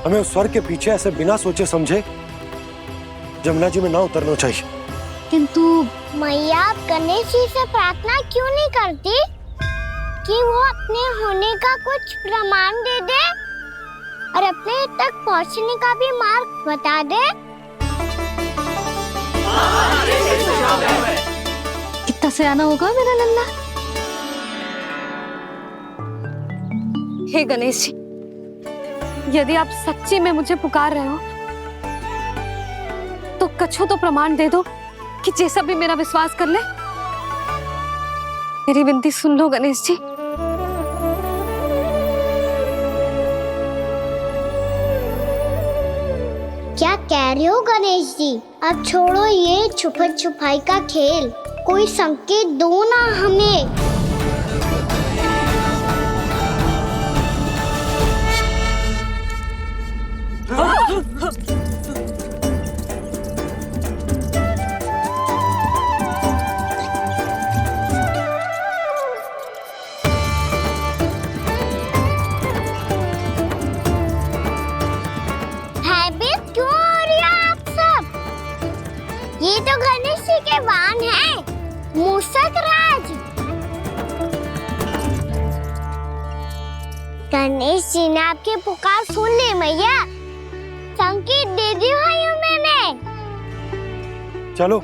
हमें उस स्वर के पीछे ऐसे बिना सोचे समझे जमुना जी में ना उतरना चाहिए। किंतु मैया, आप गणेश जी से प्रार्थना क्यों नहीं करती कि वो अपने होने का कुछ प्रमाण दे दे और अपने तक पहुंचने का भी मार्ग बता दे? कितना सयाना होगा मेरा लल्ला। हे गणेश जी, यदि आप सच्ची में मुझे पुकार रहे हो तो कछु तो प्रमाण दे दो कि जैसा भी मेरा विश्वास कर ले। मेरी विनती सुन लो गणेश जी। क्या कह रहे हो गणेश जी? अब छोड़ो ये छुपन छुपाई का खेल, कोई संकेत दो ना हमें। भयभीत क्यों हो रही है आप सब? ये तो गणेश जी के वाहन हैं, मूषक राज। गणेश जी ने आपकी पुकार सुन ली मैया, संकेत दे दी भाइयों मैंने। चलो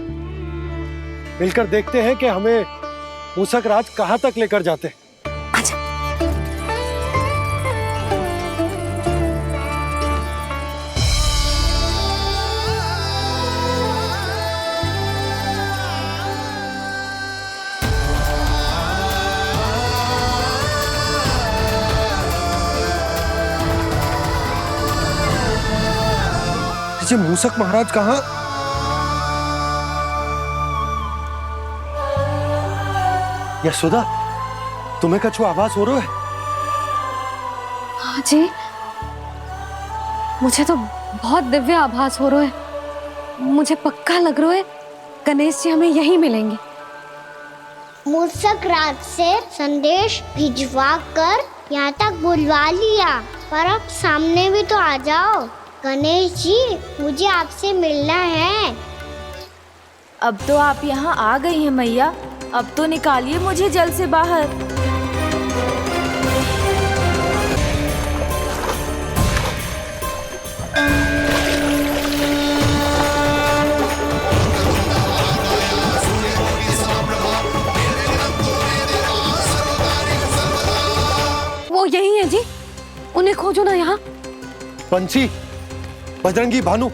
मिलकर देखते हैं कि हमें मूषक राज कहाँ तक लेकर जाते हैं। आजा। ये मूषक महाराज कहाँ? यशोदा, तुम्हें कछु आभास हो रहा है? हाँ जी, मुझे तो बहुत दिव्य आभास हो रहा है। मुझे पक्का लग रहा है गणेश जी हमें यहीं मिलेंगे। मूषक राज से संदेश भिजवा कर यहाँ तक बुलवा लिया, पर अब सामने भी तो आ जाओ। गणेश जी, मुझे आपसे मिलना है। अब तो आप यहाँ आ गई हैं मैया, अब तो निकालिए मुझे जल से बाहर। वो यही है जी, उन्हें खोजो ना यहाँ। बंसी, बजरंगी, भानु,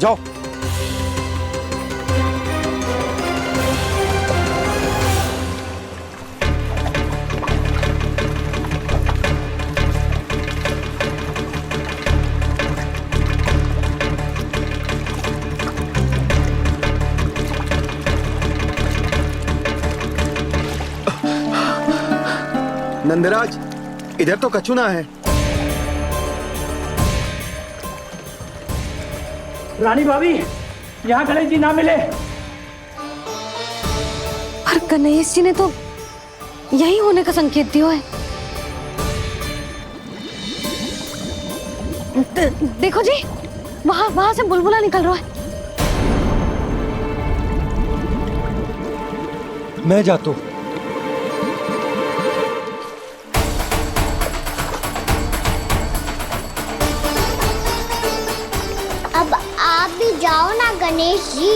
जाओ। नंदराज, इधर तो कछु ना है। रानी भाभी, यहाँ गणेश जी ना मिले। पर गणेश जी ने तो यही होने का संकेत दिया है। देखो जी, वहां से बुलबुला निकल रहा है। मैं जाता हूं। अब आप भी जाओ ना गणेश जी।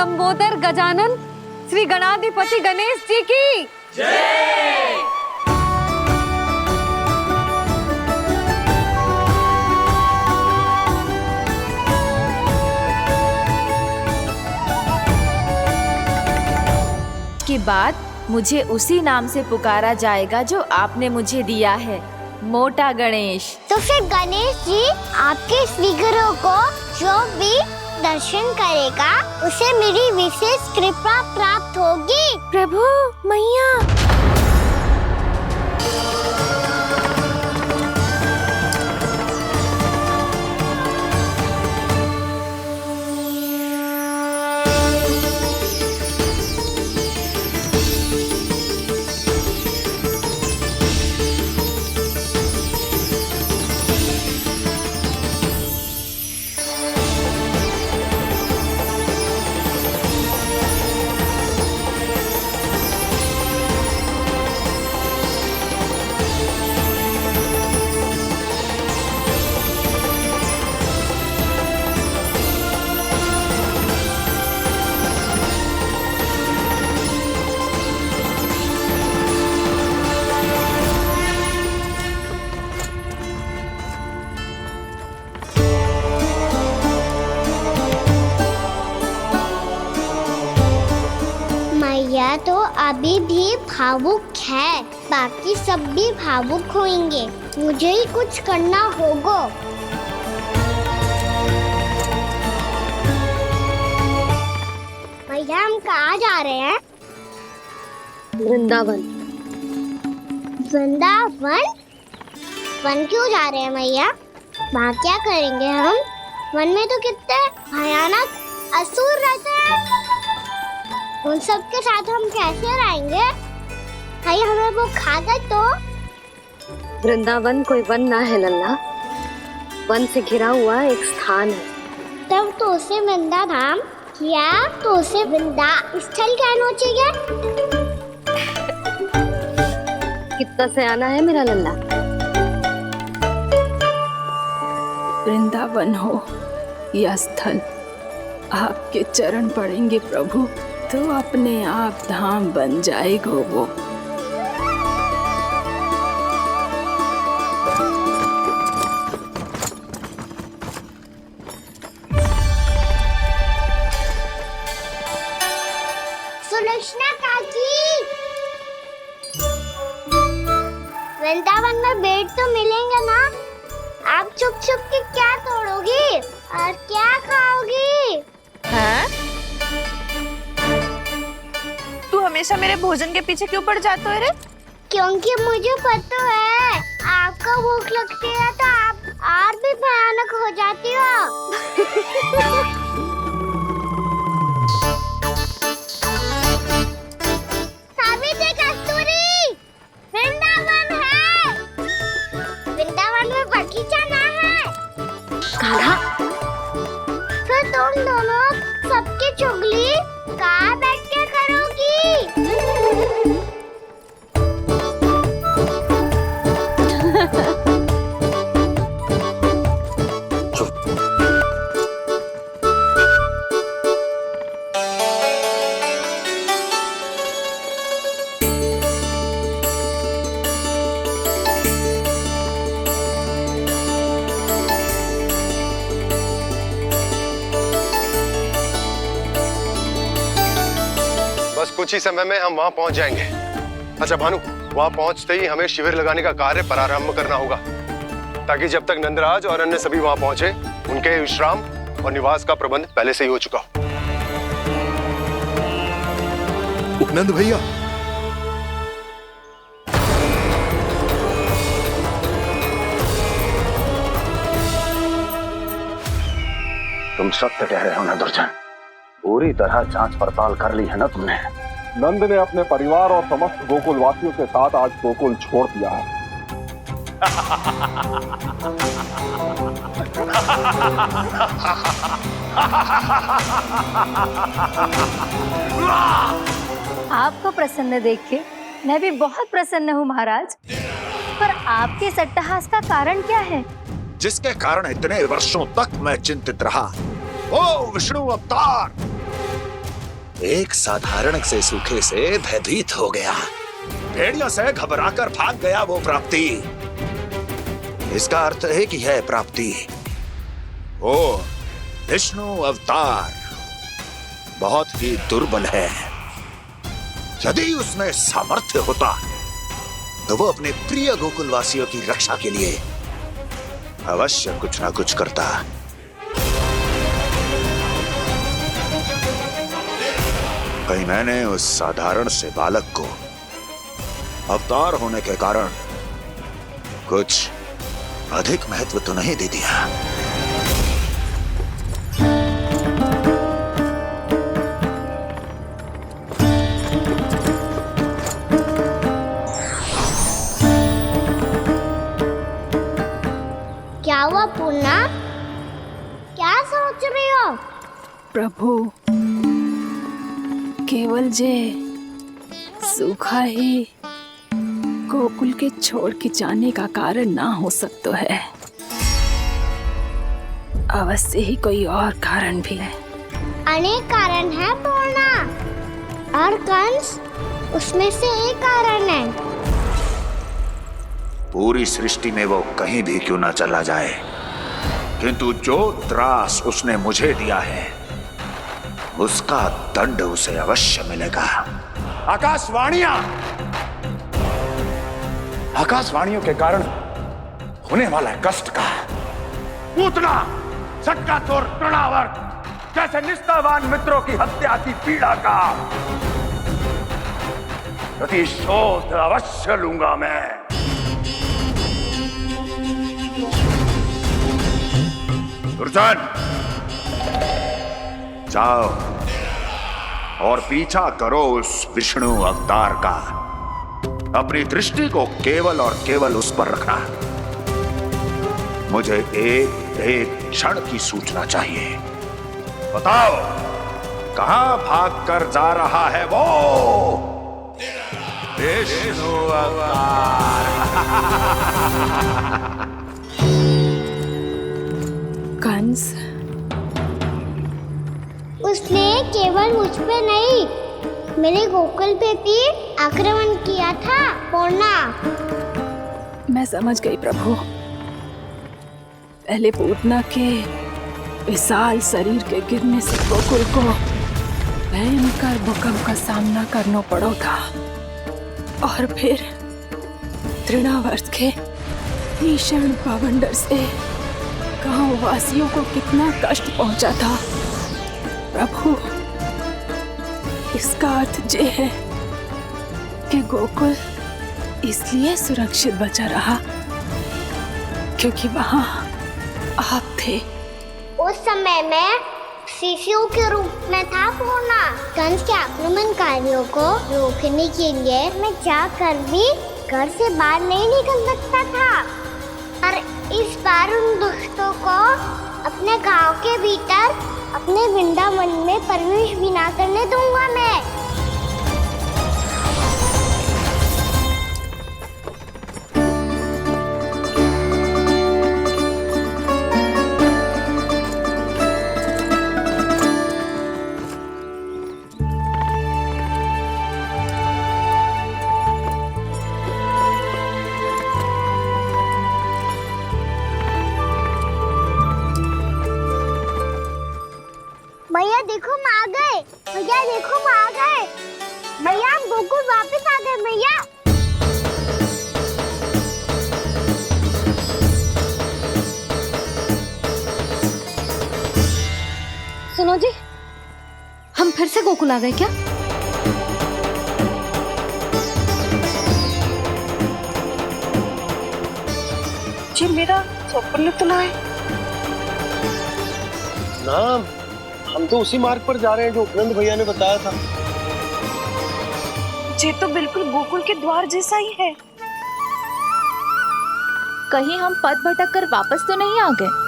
लंबोदर गजानन श्री गणाधिपति गणेश जी की जय। के बाद मुझे उसी नाम से पुकारा जाएगा जो आपने मुझे दिया है, मोटा गणेश। तो फिर गणेश जी आपके इस विग्रह को जो भी दर्शन करेगा उसे मेरी विशेष कृपा प्राप्त होगी। प्रभु मैया। मैया तो अभी भी भावुक है, बाकी सब भी भावुक होंगे। मुझे ही कुछ करना होगा। मैया हम कहाँ जा रहे हैं? वृंदावन। वृंदावन? वन क्यों जा रहे हैं मैया? वहाँ क्या करेंगे हम? वन में तो कितने भयानक असुर रहते हैं। उन सब के साथ हम कैसे रहेंगे? भाई हमें वो खा गए तो? वृंदावन कोई वन ना है लल्ला, वन से घिरा हुआ एक स्थान है। तब तो उसे वृंदा धाम क्या तो उसे वृंदा स्थल कहना चाहिए। कितना सयाना है मेरा लल्ला। वृंदावन हो या स्थल, आपके चरण पड़ेंगे प्रभु तो अपने आप धाम बन जाएगा वो। सुलक्षणा काकी, वृंदावन में बेट तो मिलेंगे ना? आप छुप छुप के क्या तोड़ोगी और क्या खाओगी? हाँ? तू हमेशा मेरे भोजन के पीछे क्यों पड़ जाता है रे? क्योंकि मुझे पता है आपको भूख लगती है तो आप और भी भयानक हो जाती हो। सावित्री कस्तूरी, वृंदावन है। वृंदावन में बगीचा ना है। कान्हा, फिर तुम दोनों सबकी चुगली कहाँ बैठ के करोगी? बस कुछ ही समय में हम वहां पहुंच जाएंगे। अच्छा भानु, वहां पहुंचते ही हमें शिविर लगाने का कार्य प्रारंभ करना होगा, ताकि जब तक नंदराज और अन्य सभी वहां पहुंचे उनके विश्राम और निवास का प्रबंध पहले से ही हो चुका हो। नंद भैया, तुम सत्य कह रहे हो ना दुर्जन, पूरी तरह जांच पड़ताल कर ली है ना तुमने? नंद ने अपने परिवार और समस्त गोकुल वासियों के साथ आज गोकुल छोड़ दिया है। आपको प्रसन्न देख के मैं भी बहुत प्रसन्न हूँ महाराज, पर आपके इस अट्टहास का कारण क्या है? जिसके कारण इतने वर्षों तक मैं चिंतित रहा। ओ विष्णु अवतार, एक साधारण से सूखे से भयभीत हो गया। भेड़ियों से घबराकर भाग गया वो प्राप्ति। इसका अर्थ है कि यह प्राप्ति वो विष्णु अवतार बहुत ही दुर्बल है। यदि उसमें सामर्थ्य होता तो वो अपने प्रिय गोकुलवासियों की रक्षा के लिए अवश्य कुछ ना कुछ करता। कहीं मैंने उस साधारण से बालक को अवतार होने के कारण कुछ अधिक महत्व तो नहीं दे दिया। क्या हुआ पूर्णा? क्या सोच रही हो? प्रभु, केवल जे सूखा ही गोकुल के छोड़ के जाने का कारण ना हो सकता है। अवश्य ही कोई और कारण भी है। अनेक कारण है पूर्णा, और कंस उसमें से एक कारण है। पूरी सृष्टि में वो कहीं भी क्यों ना चला जाए, किंतु जो त्रास उसने मुझे दिया है उसका दंड उसे अवश्य मिलेगा। आकाशवाणियों के कारण होने वाला कष्ट का पूतना सटका चोर तृणावर्त जैसे निष्ठावान मित्रों की हत्या की पीड़ा का प्रतिशोध अवश्य लूंगा मैं। दुर्जन, जाओ और पीछा करो उस विष्णु अवतार का। अपनी दृष्टि को केवल और केवल उस पर रखना। मुझे एक एक क्षण की सूचना चाहिए। बताओ, कहां भागकर जा रहा है वो विष्णु अवतार? कंस, उसने केवल मुझ पे नहीं, मेरे गोकुल पे भी आक्रमण किया था पूर्णा। मैं समझ गई प्रभु। पहले पूतना के विशाल शरीर के गिरने से गोकुल को भयंकर भूकंप का सामना करना पड़ा था, और फिर तृणावर्त के भीषण पावंडर से गांव वासियों को कितना कष्ट पहुंचा था। प्रभु, इसका अर्थ ये है कि गोकुल इसलिए सुरक्षित बचा रहा क्योंकि वहां आप थे। उस समय मैं शिशु के रूप में था पूर्णा। कंस के आक्रमणकारियों को रोकने के लिए मैं जाकर भी घर से बाहर नहीं निकल सकता था, और इस बार उन दुष्टों को अपने गांव के भीतर अपने वृंदावन में प्रवेश भी ना करने दूंगा मैं। भैया देखो हम आ गए, भैया देखो हम आ गए, भैया हम गोकुल वापस आ गए भैया। सुनो जी, हम फिर से गोकुल आ गए क्या? जी मेरा स्वप्न तो ना है ना, हम तो उसी मार्ग पर जा रहे हैं जो उपनंद भैया ने बताया था। ये तो बिल्कुल गोकुल के द्वार जैसा ही है। कहीं हम पथ भटक कर वापस तो नहीं आ गए?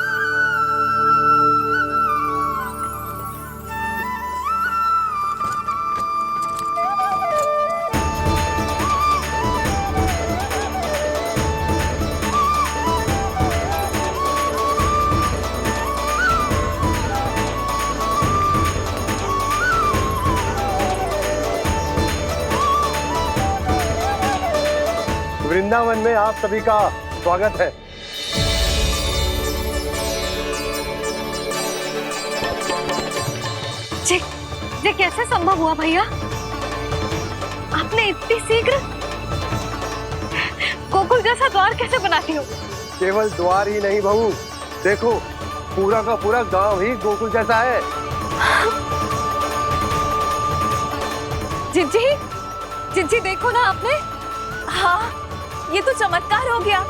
वृंदावन में आप सभी का स्वागत है। ये कैसे संभव हुआ भैया? आपने इतनी शीघ्र गोकुल जैसा द्वार कैसे बनाती हो? केवल द्वार ही नहीं बहू, देखो पूरा का पूरा गांव ही गोकुल जैसा है। जिज्जी, जिज्जी देखो ना आपने। हाँ, ये तो चमत्कार हो गया।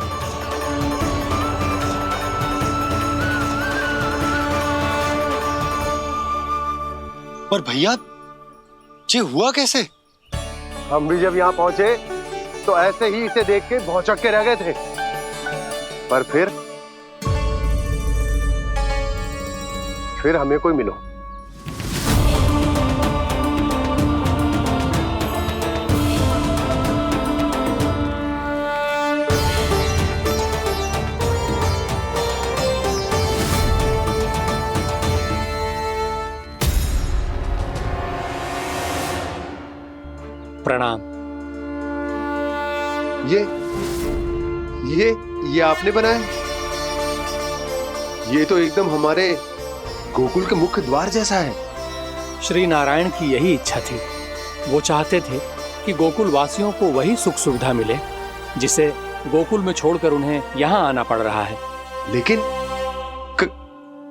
पर भैया ये हुआ कैसे? हम भी जब यहाँ पहुंचे तो ऐसे ही इसे देख के भौचक के रह गए थे, पर फिर हमें कोई मिलो। प्रणाम। ये आपने बनाया? ये तो एकदम हमारे गोकुल के मुख्य द्वार जैसा है। श्री नारायण की यही इच्छा थी। वो चाहते थे कि गोकुल वासियों को वही सुख सुविधा मिले जिसे गोकुल में छोड़कर उन्हें यहाँ आना पड़ रहा है। लेकिन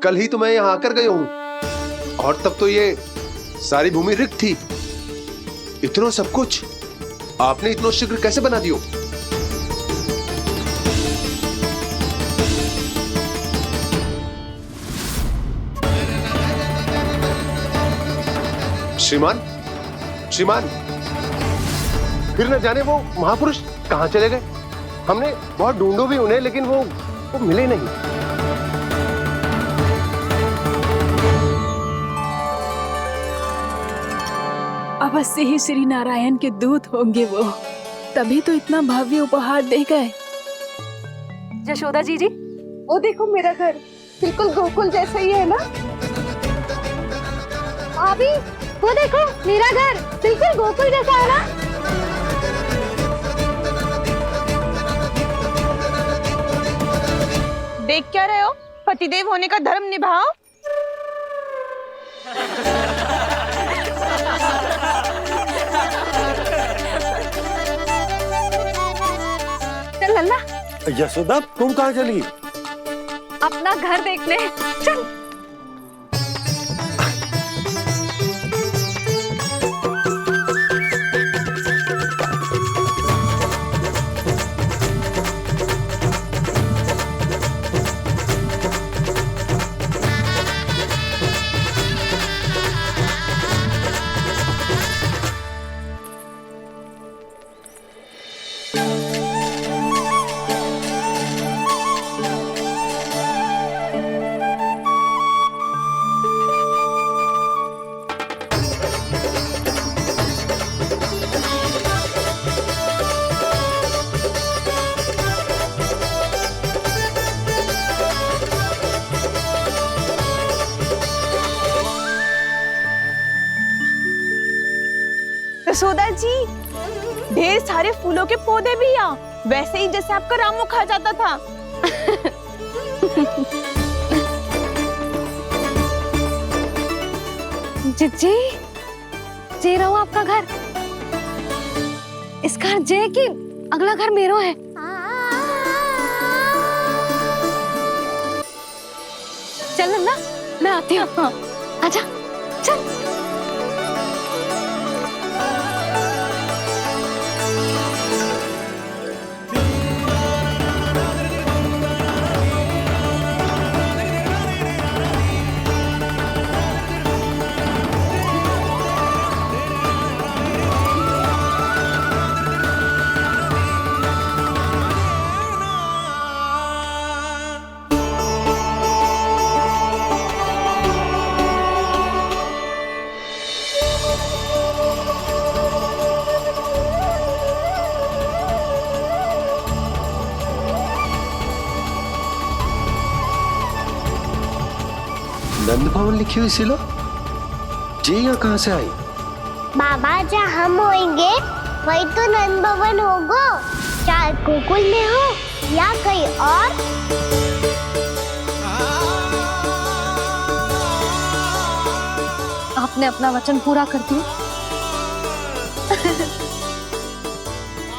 कल ही तो मैं यहाँ आकर गया हूँ और तब तो ये सारी भूमि रिक्त थी। इतना सब कुछ आपने इतना शीघ्र कैसे बना दियो? श्रीमान, फिर न जाने वो महापुरुष कहां चले गए। हमने बहुत ढूंढो भी उन्हें, लेकिन वो मिले नहीं। अवश्य ही श्री नारायण के दूत होंगे वो, तभी तो इतना भव्य उपहार दे गए। यशोदा जी, वो देखो मेरा घर बिल्कुल गोकुल जैसा ही है ना? भाभी, वो देखो मेरा घर बिल्कुल गोकुल जैसा है ना? देख क्या रहे हो? पतिदेव होने का धर्म निभाओ। चल लल्ला। यशोदा, तुम कहाँ चली? अपना घर देखने। चल। यशोदा जी, ढेर सारे फूलों के पौधे भी यहाँ, वैसे ही जैसे आपका रामू खा जाता था। जिज्जी, जे रहो आपका घर। इसका अर्थ जे कि अगला घर मेरो है। चल नन्ना, मैं आती हूँ। आजा, चल। नंद भवन लिखी हुई सिलो, ये यहाँ कहाँ से आई? बाबा, जहाँ हम होंगे वही तो नंद भवन होगा, चाहे गोकुल में हो या कहीं और। आपने अपना वचन पूरा कर दिया।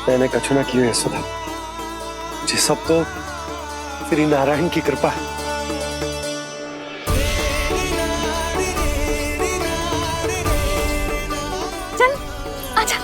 मैंने कछु ना किया यशोदा, ये सब तो श्री नारायण की कृपा है। चल आजा।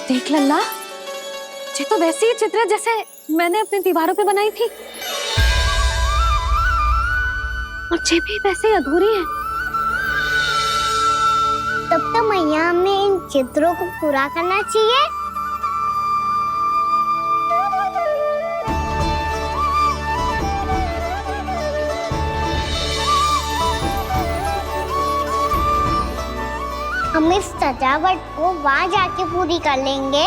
देख लल्ला, ये तो वैसी ही चित्र है जैसे मैंने अपने दीवारों पे बनाई थी, और ये भी वैसे ही अधूरी है। तब तो मैया हमें इन चित्रों को पूरा करना चाहिए। हम इस सजावट को वहाँ जाके पूरी कर लेंगे,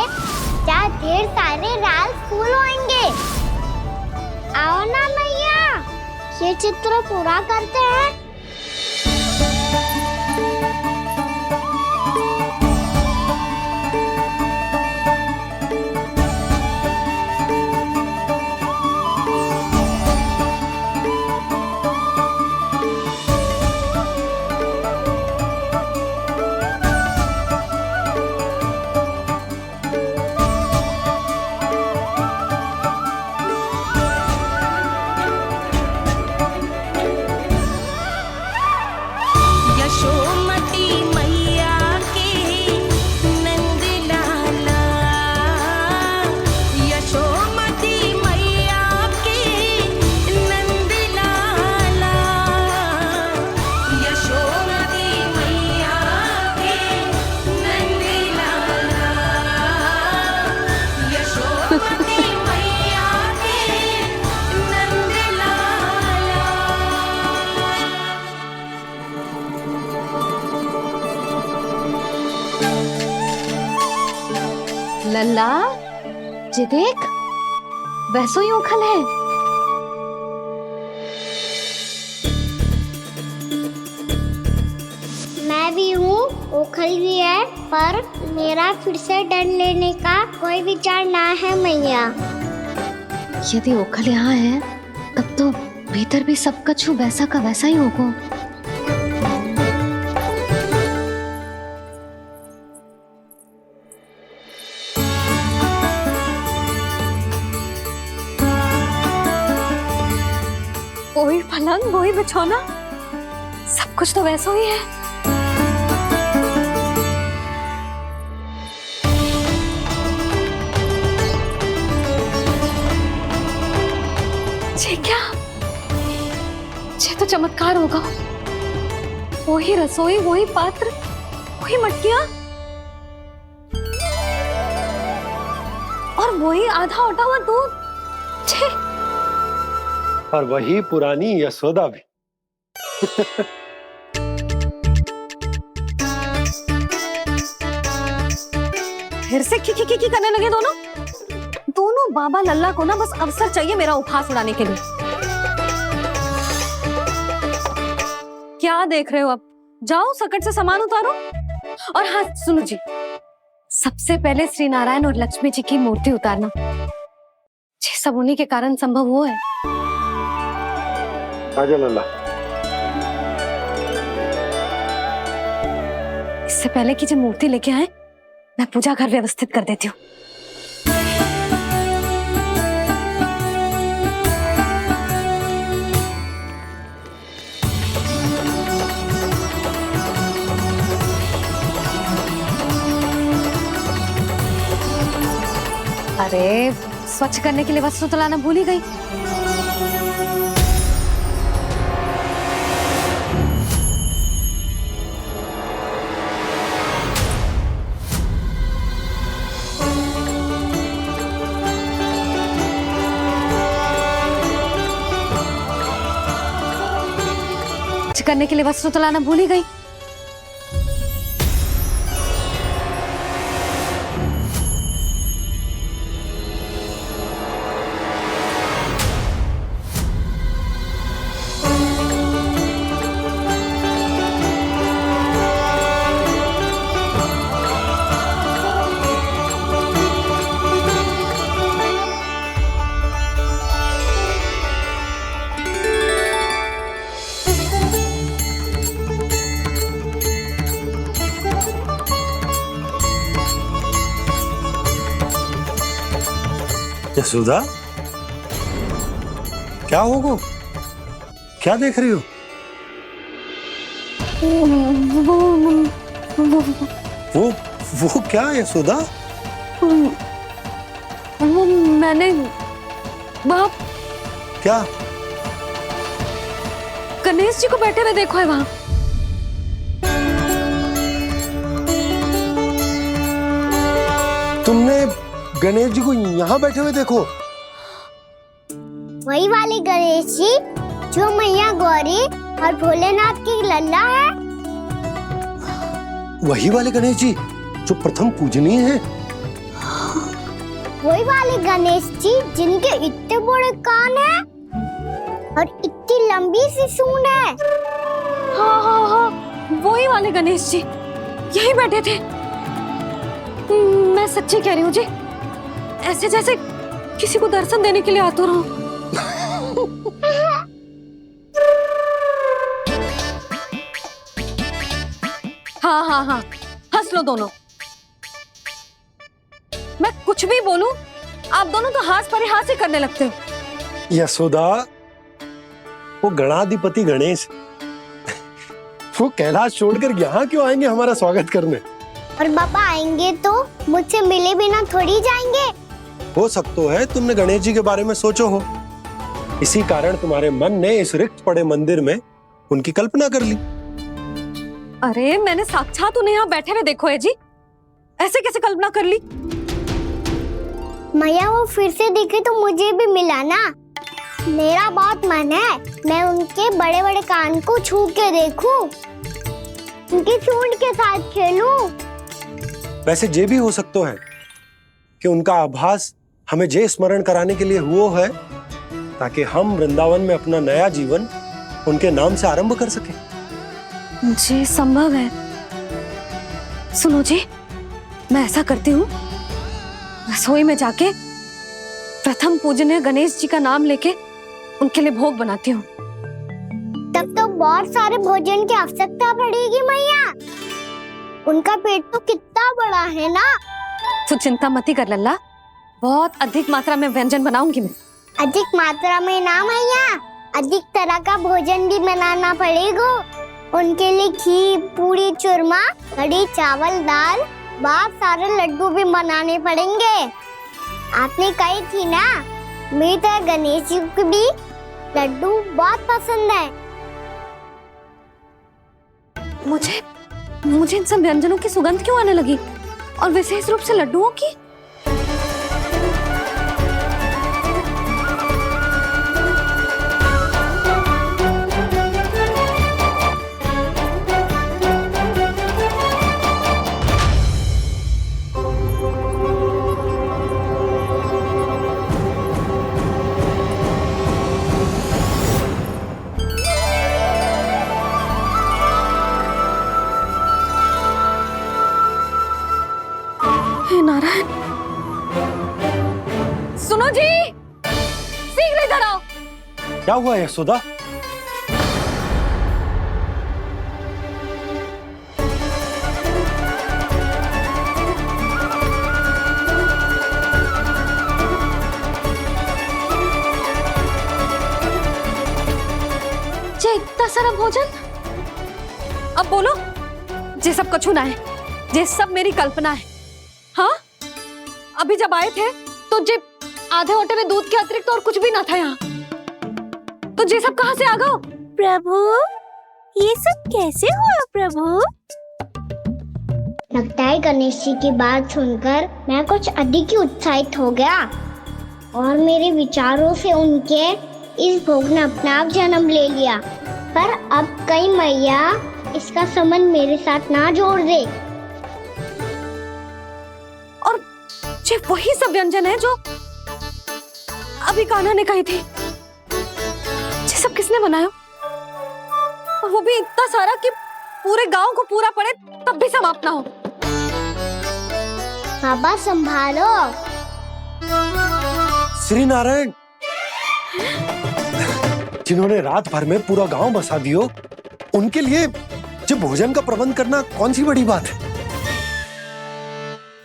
जहाँ ढेर सारे लाल फूल होंगे। आओ ना मैया, ये चित्र पूरा करते हैं। लल्ला, ये देख, वैसो ही उखल है। मैं भी हूँ, उखल भी है, पर मेरा फिर से डर लेने का कोई विचार ना है मैया। यदि ओखल यहाँ है, तब तो भीतर भी सब कछु वैसा का वैसा ही होगा। वही पलंग, वही बिछौना, सब कुछ तो वैसा ही है। ये क्या? ये तो चमत्कार होगा। वही रसोई, वही पात्र, वही मटकियां, और वही आधा उटा हुआ दूध। और वही पुरानी यशोदा भी। फिर से खी करने लगे दोनों। दोनों बाबा लल्ला को ना बस अवसर चाहिए मेरा उपहास उड़ाने के लिए। क्या देख रहे हो? अब जाओ सकट से सामान उतारो। और हाँ सुनो जी, सबसे पहले श्री नारायण और लक्ष्मी जी की मूर्ति उतारना। ये सब उन्हीं के कारण संभव हुआ है। आजा लल्ला। इससे पहले कि जो मूर्ति लेके आए, मैं पूजा घर व्यवस्थित कर देती हूँ। अरे स्वच्छ करने के लिए वस्त्र तो लाना भूल ही गई। स्वच्छ करने के लिए वस्त्र तो लाना भूल ही गई। यशोदा, क्या होगा? क्या देख रही हो? वो क्या यशोदा? वो मैंने बाप क्या? गणेश जी को बैठे हुए देखो है वहां। तुमने गणेश जी को यहाँ बैठे हुए देखो? वही वाले गणेश जी जो मैया गौरी और भोलेनाथ की लल्ला है। वही वाले गणेश जी जो प्रथम पूजनीय हैं। वही वाले गणेश जी जिनके इतने बड़े कान हैं और इतनी लंबी सी सूंड है। हाँ, वही वाले गणेश जी यही बैठे थे। मैं सच्ची कह रही हूँ जी, ऐसे जैसे किसी को दर्शन देने के लिए आतुर हूँ। हाँ, हंस लो दोनों। मैं कुछ भी बोलूं, आप दोनों तो हास परिहास ही करने लगते हो। यशोदा, वो गणाधिपति गणेश वो कैलाश छोड़कर यहाँ क्यों आएंगे हमारा स्वागत करने? और बाबा आएंगे तो मुझसे मिले बिना थोड़ी जाएंगे। हो सकता है तुमने गणेश जी के बारे में सोचो हो, इसी कारण तुम्हारे मन ने इस रिक्त पड़े मंदिर में उनकी कल्पना कर ली। अरे मैंने साक्षात उन्हें यहाँ बैठे हुए देखो है जी, ऐसे कैसे कल्पना कर ली? मैया वो फिर से दिखे तो मुझे भी मिला ना। मेरा बहुत मन है मैं उनके बड़े बड़े कान को छू के देखूं, उनकी सूंड के साथ खेलूं। वैसे ये भी हो सकता है कि उनका आभास हमें जे स्मरण कराने के लिए हुआ है ताकि हम वृंदावन में अपना नया जीवन उनके नाम से आरंभ कर सके। जी संभव है। सुनो जी, मैं ऐसा करती हूँ, रसोई में जाके प्रथम पूजनीय गणेश जी का नाम लेके उनके लिए भोग बनाती हूँ। तब तो बहुत सारे भोजन की आवश्यकता पड़ेगी मैया। उनका पेट तो कितना बड़ा है ना। तू चिंता मत कर लल्ला, बहुत अधिक मात्रा में व्यंजन बनाऊंगी मैं। अधिक मात्रा में ना मैया, अधिक तरह का भोजन भी बनाना पड़ेगा। उनके लिए खीर, पूरी, चूरमा, कढ़ी, चावल, दाल, बहुत सारे लड्डू भी बनाने पड़ेंगे। आपने कही थी ना, मेरी तरह गणेश जी को भी लड्डू बहुत पसंद है। मुझे इन सब व्यंजनों की सुगंध क्यों आने लगी, और विशेष रूप से लड्डुओं की? नारायण, सुनो जी, शीघ्र इधर आओ। क्या हुआ यशोदा? जे इतना सारा भोजन, अब बोलो, जे सब कछु ना है, जे सब मेरी कल्पना है। हाँ, अभी जब आए थे तो जे आधे ओटे में दूध के अतिरिक्त और कुछ भी ना था यहाँ, तो जे सब कहाँ से आ गए? प्रभु, ये सब कैसे हुआ प्रभु? लगता है गणेश जी की बात सुनकर मैं कुछ अधिक ही उत्साहित हो गया और मेरे विचारों से उनके इस भोग ने अपना आप जन्म ले लिया। पर अब कहीं मैया इसका संबंध मेरे साथ ना जोड़ दे। और ये वही सब व्यंजन है जो अभी कान्हा ने कही थी। ये सब किसने बनाया? और वो भी इतना सारा कि पूरे गांव को पूरा पड़े तब भी समाप्त ना हो। बाबा संभालो। श्री नारायण, जिन्होंने रात भर में पूरा गांव बसा दियो, उनके लिए जो भोजन का प्रबंध करना कौन सी बड़ी बात है?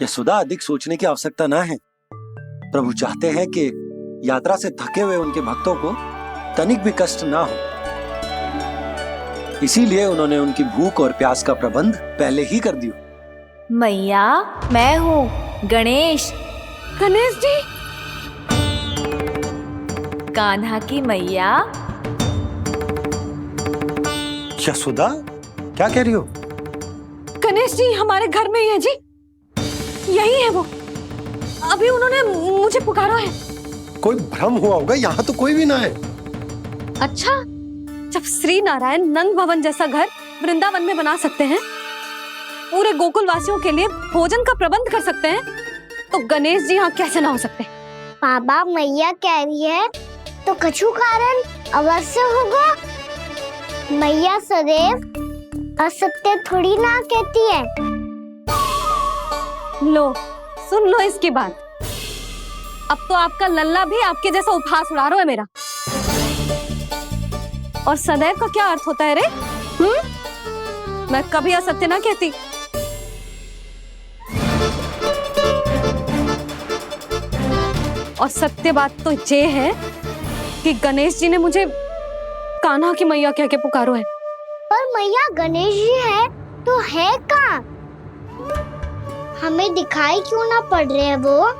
यशोदा, अधिक सोचने की आवश्यकता ना है। प्रभु चाहते हैं कि यात्रा से थके हुए उनके भक्तों को तनिक भी कष्ट ना हो, इसीलिए उन्होंने उनकी भूख और प्यास का प्रबंध पहले ही कर दिया। मैया, मैं हूँ गणेश। गणेश जी? कान्हा की मैया। यशोदा, क्या कह रही हो? गणेश जी हमारे घर में ही है जी, यही है वो। अभी उन्होंने मुझे पुकारा है। कोई भ्रम हुआ होगा, यहाँ तो कोई भी ना है। अच्छा, जब श्री नारायण नंद भवन जैसा घर वृंदावन में बना सकते हैं, पूरे गोकुल वासियों के लिए भोजन का प्रबंध कर सकते हैं, तो गणेश जी यहाँ कैसे ना हो सकते? बाबा, मैया कह रही है तो कछु कारण अवश्य होगा। मैया सदैव असत्य थोड़ी ना कहती है। लो, सुन लो इसकी बात। अब तो आपका लल्ला भी आपके जैसा उपहास उड़ा रहा है मेरा। और सदैव का क्या अर्थ होता है रे? मैं कभी असत्य ना कहती। और सत्य बात तो ये है कि गणेश जी ने मुझे कान्हा की मैया कह के पुकारो है। पर मैया गणेश जी है तो है कहाँ? हमें दिखाई क्यों ना पड़ रहे हैं वो?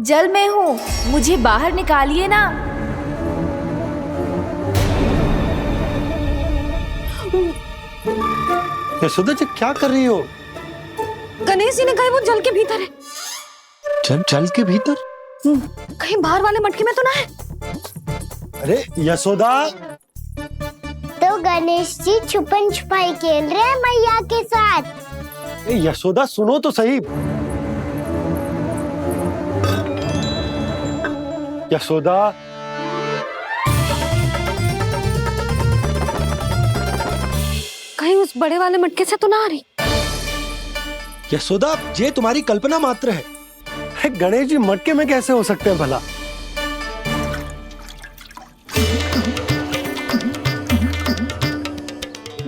जल में हूँ, मुझे बाहर निकालिए ना। यशोदा जी, क्या कर रही हो? गणेश जी ने कहा वो जल के भीतर है। जल के भीतर? कहीं बाहर वाले मटके में तो ना है? अरे यशोदा! तो गणेश जी छुपन छुपाई खेल रहे हैं मैया के साथ। यशोदा, सुनो तो सही। यशोदा, कहीं उस बड़े वाले मटके से तो ना आ रही? यशोदा, ये तुम्हारी कल्पना मात्र है। गणेश जी मटके में कैसे हो सकते हैं भला?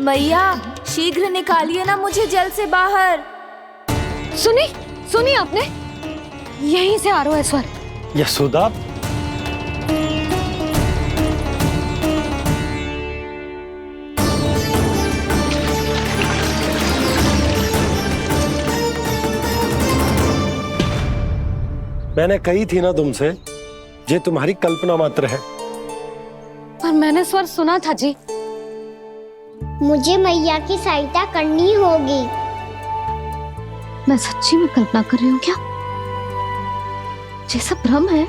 मैया, शीघ्र निकालिए ना मुझे जल से बाहर। सुनी आपने? यहीं से आ रहा है स्वर। यशोदा, मैंने कही थी ना तुमसे, ये तुम्हारी कल्पना मात्र है। पर मैंने स्वर सुना था जी। मुझे मैया की सहायता करनी होगी। मैं सच्ची में कल्पना कर रही हूँ क्या? ये सब भ्रम है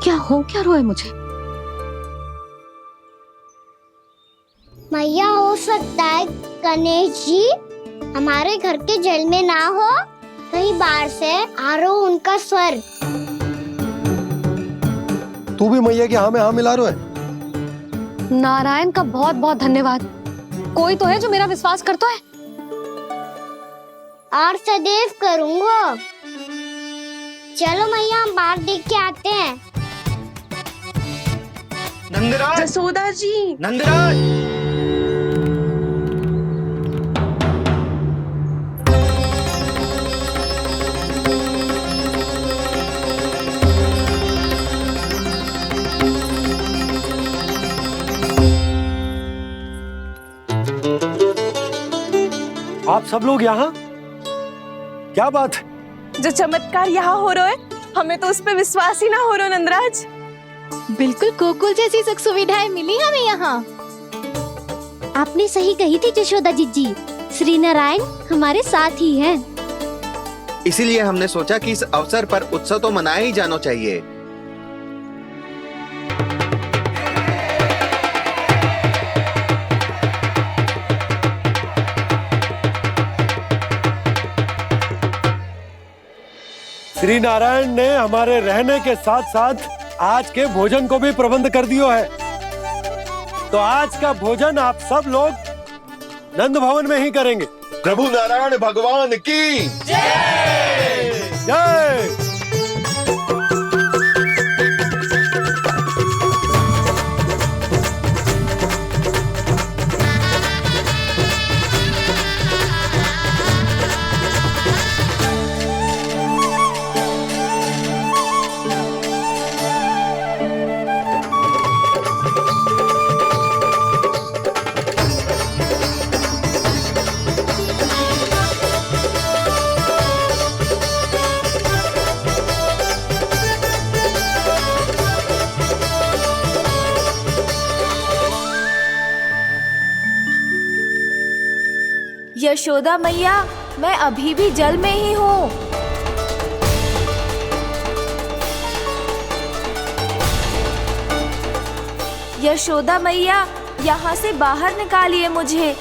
क्या? हो क्या रहा है मुझे? मैया, हो सकता है गणेश जी हमारे घर के जल में ना हो, कहीं बाहर से आ रहा हो उनका स्वर। तू भी मैया के हाँ में हाँ मिला रहा है। नारायण का बहुत बहुत धन्यवाद। कोई तो है जो मेरा विश्वास करता है। और सदैव करूँगा। चलो मैया हम बाहर देख के आते हैं। नंदराज, जसोदा जी, नंदराज। आप सब लोग यहाँ? क्या बात है? जो चमत्कार यहाँ हो रहा है, हमें तो उस पे विश्वास ही ना हो रहा नंदराज। बिल्कुल गोकुल जैसी सुख सुविधाएं मिली हमें यहाँ। आपने सही कही थी जशोदा जीजी, श्री नारायण हमारे साथ ही हैं। इसीलिए हमने सोचा कि इस अवसर पर उत्सव तो मनाया ही जाना चाहिए। श्री नारायण ने हमारे रहने के साथ साथ आज के भोजन को भी प्रबंध कर दियो है। तो आज का भोजन आप सब लोग नंद भवन में ही करेंगे। प्रभु नारायण भगवान की जय जय। यशोदा मैया, मैं अभी भी जल में ही हूँ। यशोदा मैया, यहाँ से बाहर निकालिए मुझे।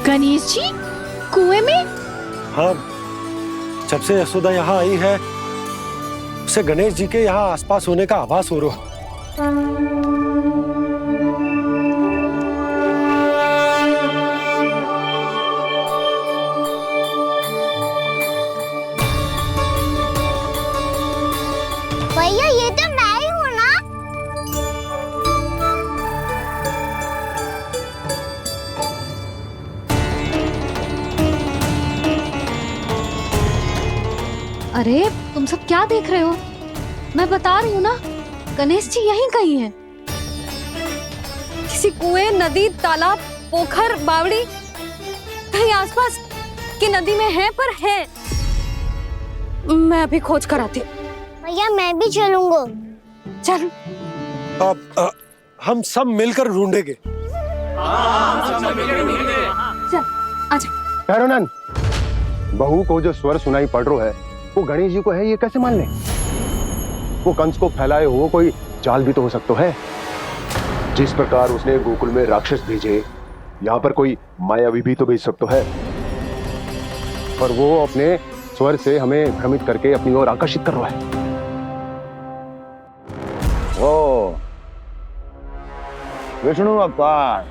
गणेश जी कुएं में? हाँ, जब से यशोदा यहाँ आई है उसे गणेश जी के यहाँ आसपास होने का आभास हो रहा। भैया ये तो मैं ही हूँ ना? अरे तुम सब क्या देख रहे हो? मैं बता रही हूँ ना, गणेश जी यहीं कहीं हैं। किसी कुएं, नदी, तालाब, पोखर, बावड़ी कहीं आसपास की नदी में है, पर है। मैं अभी खोज कर आती हूँ। भैया मैं भी चलूंगा। चल। अब हम सब मिलकर ढूंढेंगे। चल आजा। पैरोनन, बहू को जो स्वर सुनाई पड़ रहा है वो गणेश जी को है, ये कैसे मान ले? वो कंस को फैलाए हुए कोई चाल भी तो हो सकता है। जिस प्रकार उसने गोकुल में राक्षस भेजे, यहाँ पर कोई मायावी भी तो भेज सकता है। पर वो अपने स्वर से हमें भ्रमित करके अपनी ओर आकर्षित कर रहा है। ओ विष्णु अवतार।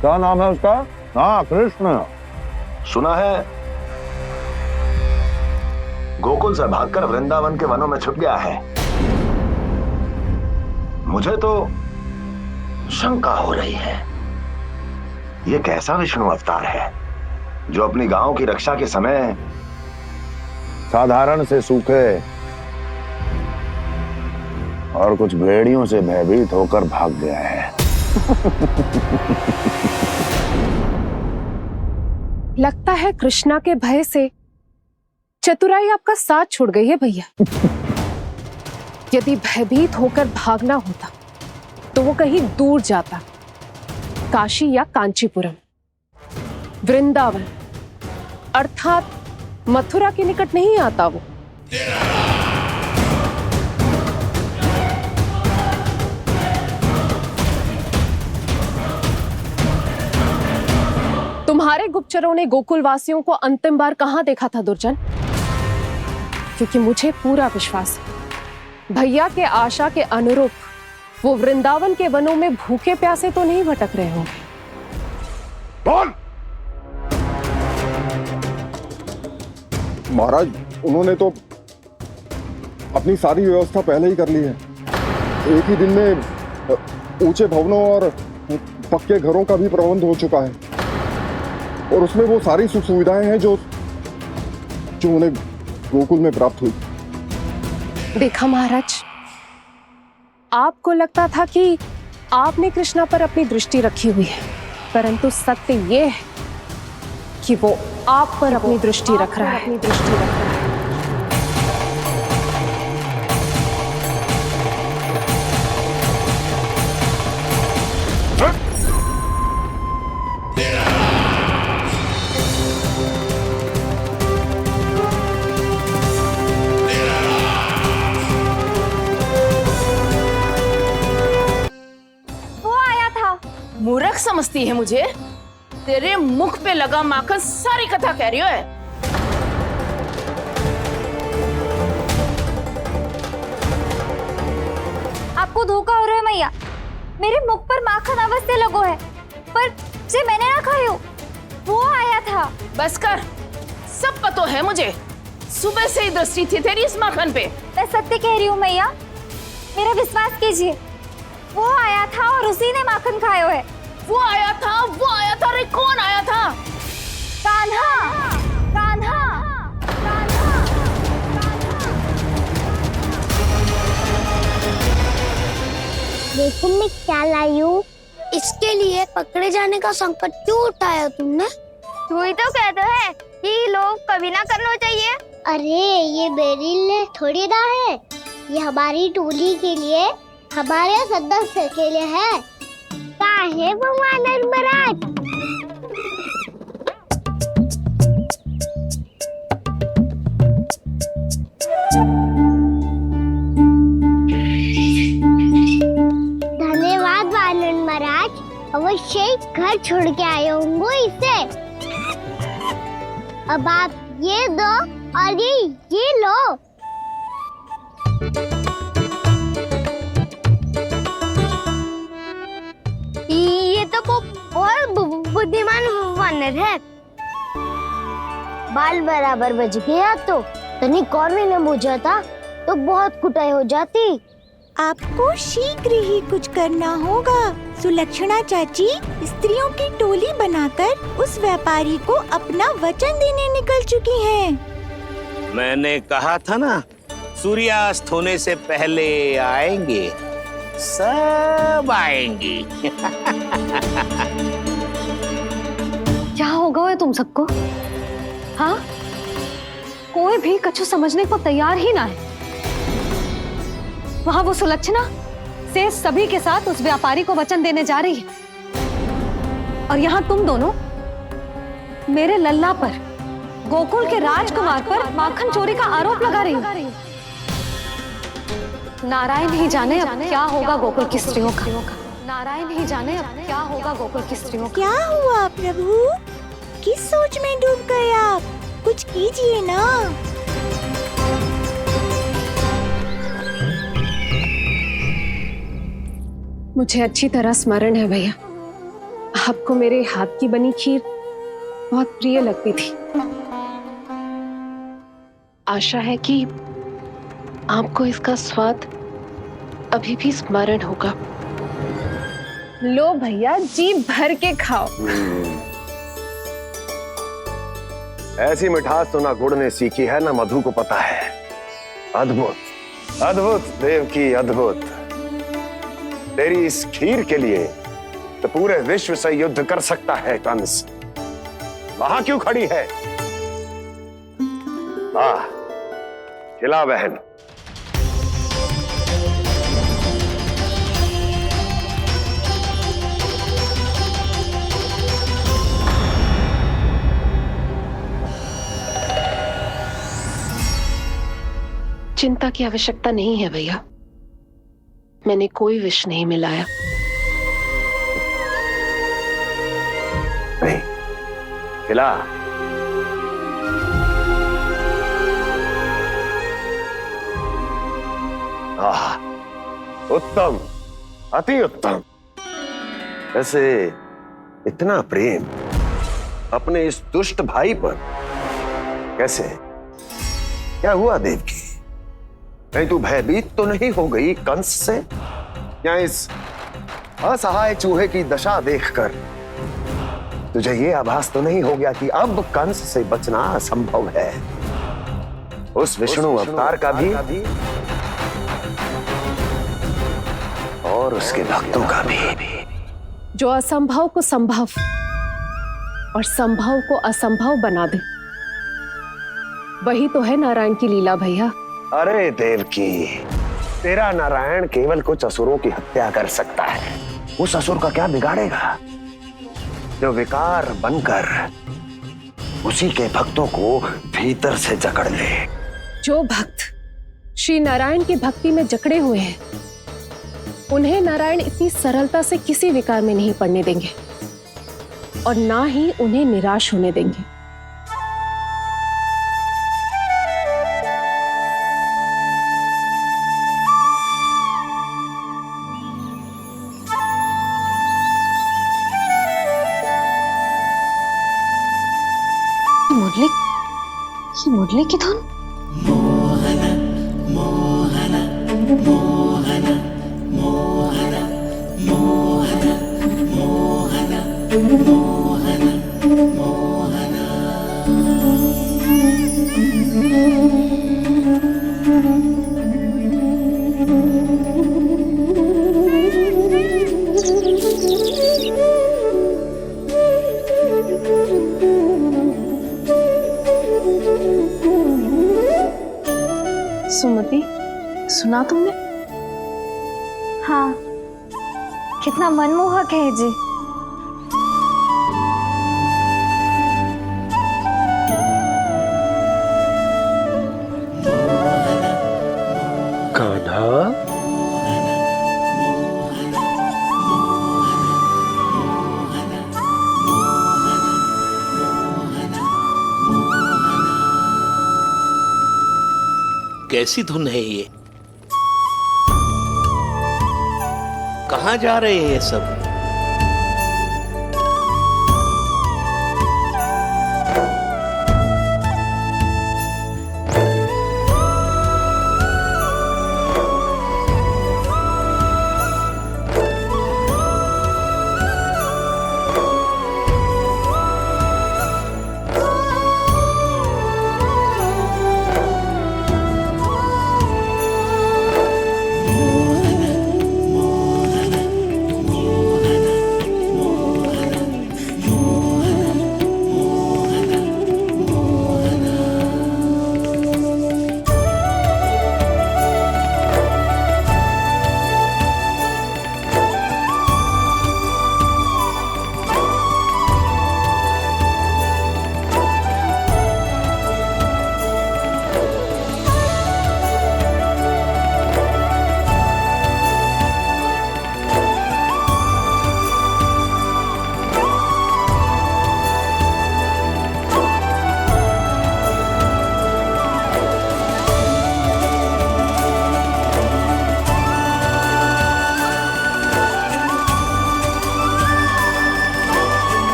क्या नाम है उसका? हाँ, कृष्ण। सुना है गोकुल से भागकर वृंदावन के वनों में छुप गया है। मुझे तो शंका हो रही है, ये कैसा विष्णु अवतार है जो अपनी गांव की रक्षा के समय साधारण से सूखे और कुछ भेड़ियों से भयभीत होकर भाग गया है। लगता है कृष्णा के भय से चतुराई आपका साथ छोड़ गई है भैया। यदि भयभीत होकर भागना होता तो वो कहीं दूर जाता, काशी या कांचीपुरम। वृंदावन अर्थात मथुरा के निकट नहीं आता वो। तुम्हारे गुप्तचरों ने गोकुल वासियों को अंतिम बार कहां देखा था दुर्जन? क्योंकि मुझे पूरा विश्वास है भैया के आशा के अनुरूप वो वृंदावन के वनों में भूखे प्यासे तो नहीं भटक रहे होंगे। बोल। महाराज, उन्होंने तो अपनी सारी व्यवस्था पहले ही कर ली है। एक ही दिन में ऊंचे भवनों और पक्के घरों का भी प्रबंध हो चुका है और उसमें वो सारी सुख सुविधाएं हैं जो उन्हें गोकुल में प्राप्त हुई। देखा महाराज, आपको लगता था कि आपने कृष्णा पर अपनी दृष्टि रखी हुई है, परंतु सत्य ये है कि वो आप पर अपनी दृष्टि रख रहा है। मूर्ख समझती है मुझे? तेरे मुख पे लगा माखन सारी कथा कह रही है। आपको धोखा हो रहा है मैया। मेरे मुख पर माखन अवश्य लगो है, पर जे मैंने ना खायो, वो आया था। बस कर, सब पतो है मुझे। सुबह से ही दृष्टि थी तेरी इस माखन पे। मैं सत्य कह रही हूँ मैया, मेरा विश्वास कीजिए। वो आया था और उसी ने माखन खायो है। वो आया था अरे कौन आया था? कान्हा, कान्हा, कान्हा। देखो मैं क्या लाई हूँ। इसके लिए पकड़े जाने का संकट क्यों उठाया तुमने? तू ही तो कहता है कि लोग कभी ना करना चाहिए। अरे ये बेरिल थोड़ी ना है, ये हमारी टोली के लिए, हमारे सदस्य के लिए है। काहे भगवान महाराज? धन्यवाद वानर महाराज, अवश्य घर छोड़ के आए होंगे इसे। अब आप ये दो और ये लो। ये तो बहुत बुद्धिमान वानर है। बाल बराबर बज गया तो तनिक और भी न बुझा था तो बहुत कुटाई हो जाती। आपको शीघ्र ही कुछ करना होगा। सुलक्षणा चाची स्त्रियों की टोली बनाकर उस व्यापारी को अपना वचन देने निकल चुकी हैं। मैंने कहा था ना, सूर्यास्त होने से पहले आएंगे, सब आएंगी। क्या होगा तुम सबको? हाँ, कोई भी कछु समझने को तैयार ही ना है। वहां वो सुलक्षणा से सभी के साथ उस व्यापारी को वचन देने जा रही है और यहाँ तुम दोनों मेरे लल्ला पर, गोकुल के राजकुमार पर माखन चोरी का आरोप लगा रही हो। नारायण ही जाने अब क्या होगा गोकुल की स्त्रियों का। नारायण ही जाने अब क्या होगा गोकुल की स्त्रियों का। क्या हुआ प्रभु? किस सोच में डूब गए आप? कुछ कीजिए ना। मुझे अच्छी तरह स्मरण है भैया, आपको मेरे हाथ की बनी खीर बहुत प्रिय लगती थी। आशा है कि आपको इसका स्वाद अभी भी स्मरण होगा। लो भैया, जी भर के खाओ। ऐसी मिठास तो ना गुड़ ने सीखी है ना मधु को पता है। अद्भुत अद्भुत देवकी अद्भुत। तेरी इस खीर के लिए तो पूरे विश्व से युद्ध कर सकता है कंस। वहां क्यों खड़ी है? खिला बहन। चिंता की आवश्यकता नहीं है भैया, मैंने कोई विष नहीं मिलाया। नहीं खिला। उत्तम, अति उत्तम। वैसे इतना प्रेम अपने इस दुष्ट भाई पर कैसे? क्या हुआ देवकी? कहीं तू भयभीत तो नहीं हो गई कंस से? या इस असहाय चूहे की दशा देखकर तुझे ये आभास तो नहीं हो गया कि अब कंस से बचना असंभव है? उस विष्णु अवतार का भी और उसके भक्तों का भी। जो असंभव को संभव और संभव को असंभव बना दे, वही तो है नारायण की लीला भैया। अरे देवकी, तेरा नारायण केवल कुछ असुरों की हत्या कर सकता है। उस असुर का क्या बिगाड़ेगा जो विकार बनकर उसी के भक्तों को भीतर से जकड़ ले। जो भक्त श्री नारायण की भक्ति में जकड़े हुए हैं, उन्हें नारायण इतनी सरलता से किसी विकार में नहीं पड़ने देंगे और ना ही उन्हें निराश होने देंगे। मुरली की धुन। मोहना मोहना मोहना मोहना मोहना मोहना मोहना मोहना। सुमति, सुना तुमने? हाँ, कितना मनमोहक है जी। कान्हा, कैसी धुन है ये? कहाँ जा रहे हैं ये सब?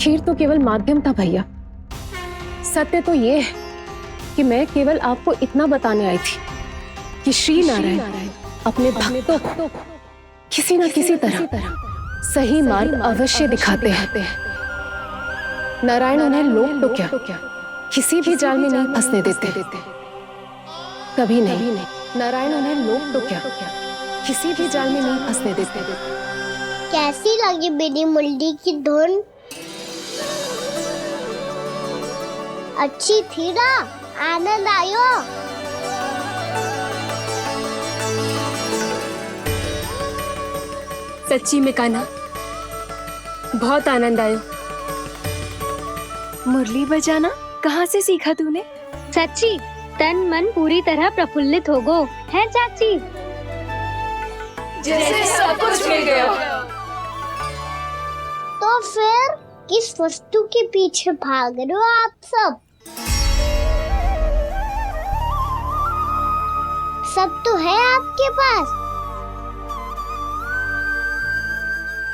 खीर तो केवल माध्यम था भैया। सत्य तो ये है कि मैं केवल आपको इतना बताने आई थी कि श्री नारायण अपने भक्तों को किसी न किसी तरह सही मार्ग अवश्य दिखाते हैं। नारायण उन्हें लोग तो क्या किसी भी जाल में नहीं फंसने देते, कभी नहीं। नारायण उन्हें लोग तो क्या किसी भी जाल में नहीं फंसने देते। कैसी लगी मेरी मुरली की धुन? अच्छी थी ना? आनंद आयो? सच्ची में कान्हा, बहुत आनंद आयो। मुरली बजाना कहाँ से सीखा तूने? सच्ची तन मन पूरी तरह प्रफुल्लित हो गो है चाची। जैसे सब कुछ मिल गया। तो फिर किस वस्तु के पीछे भाग रहे हो आप सब? सब तो है आपके पास।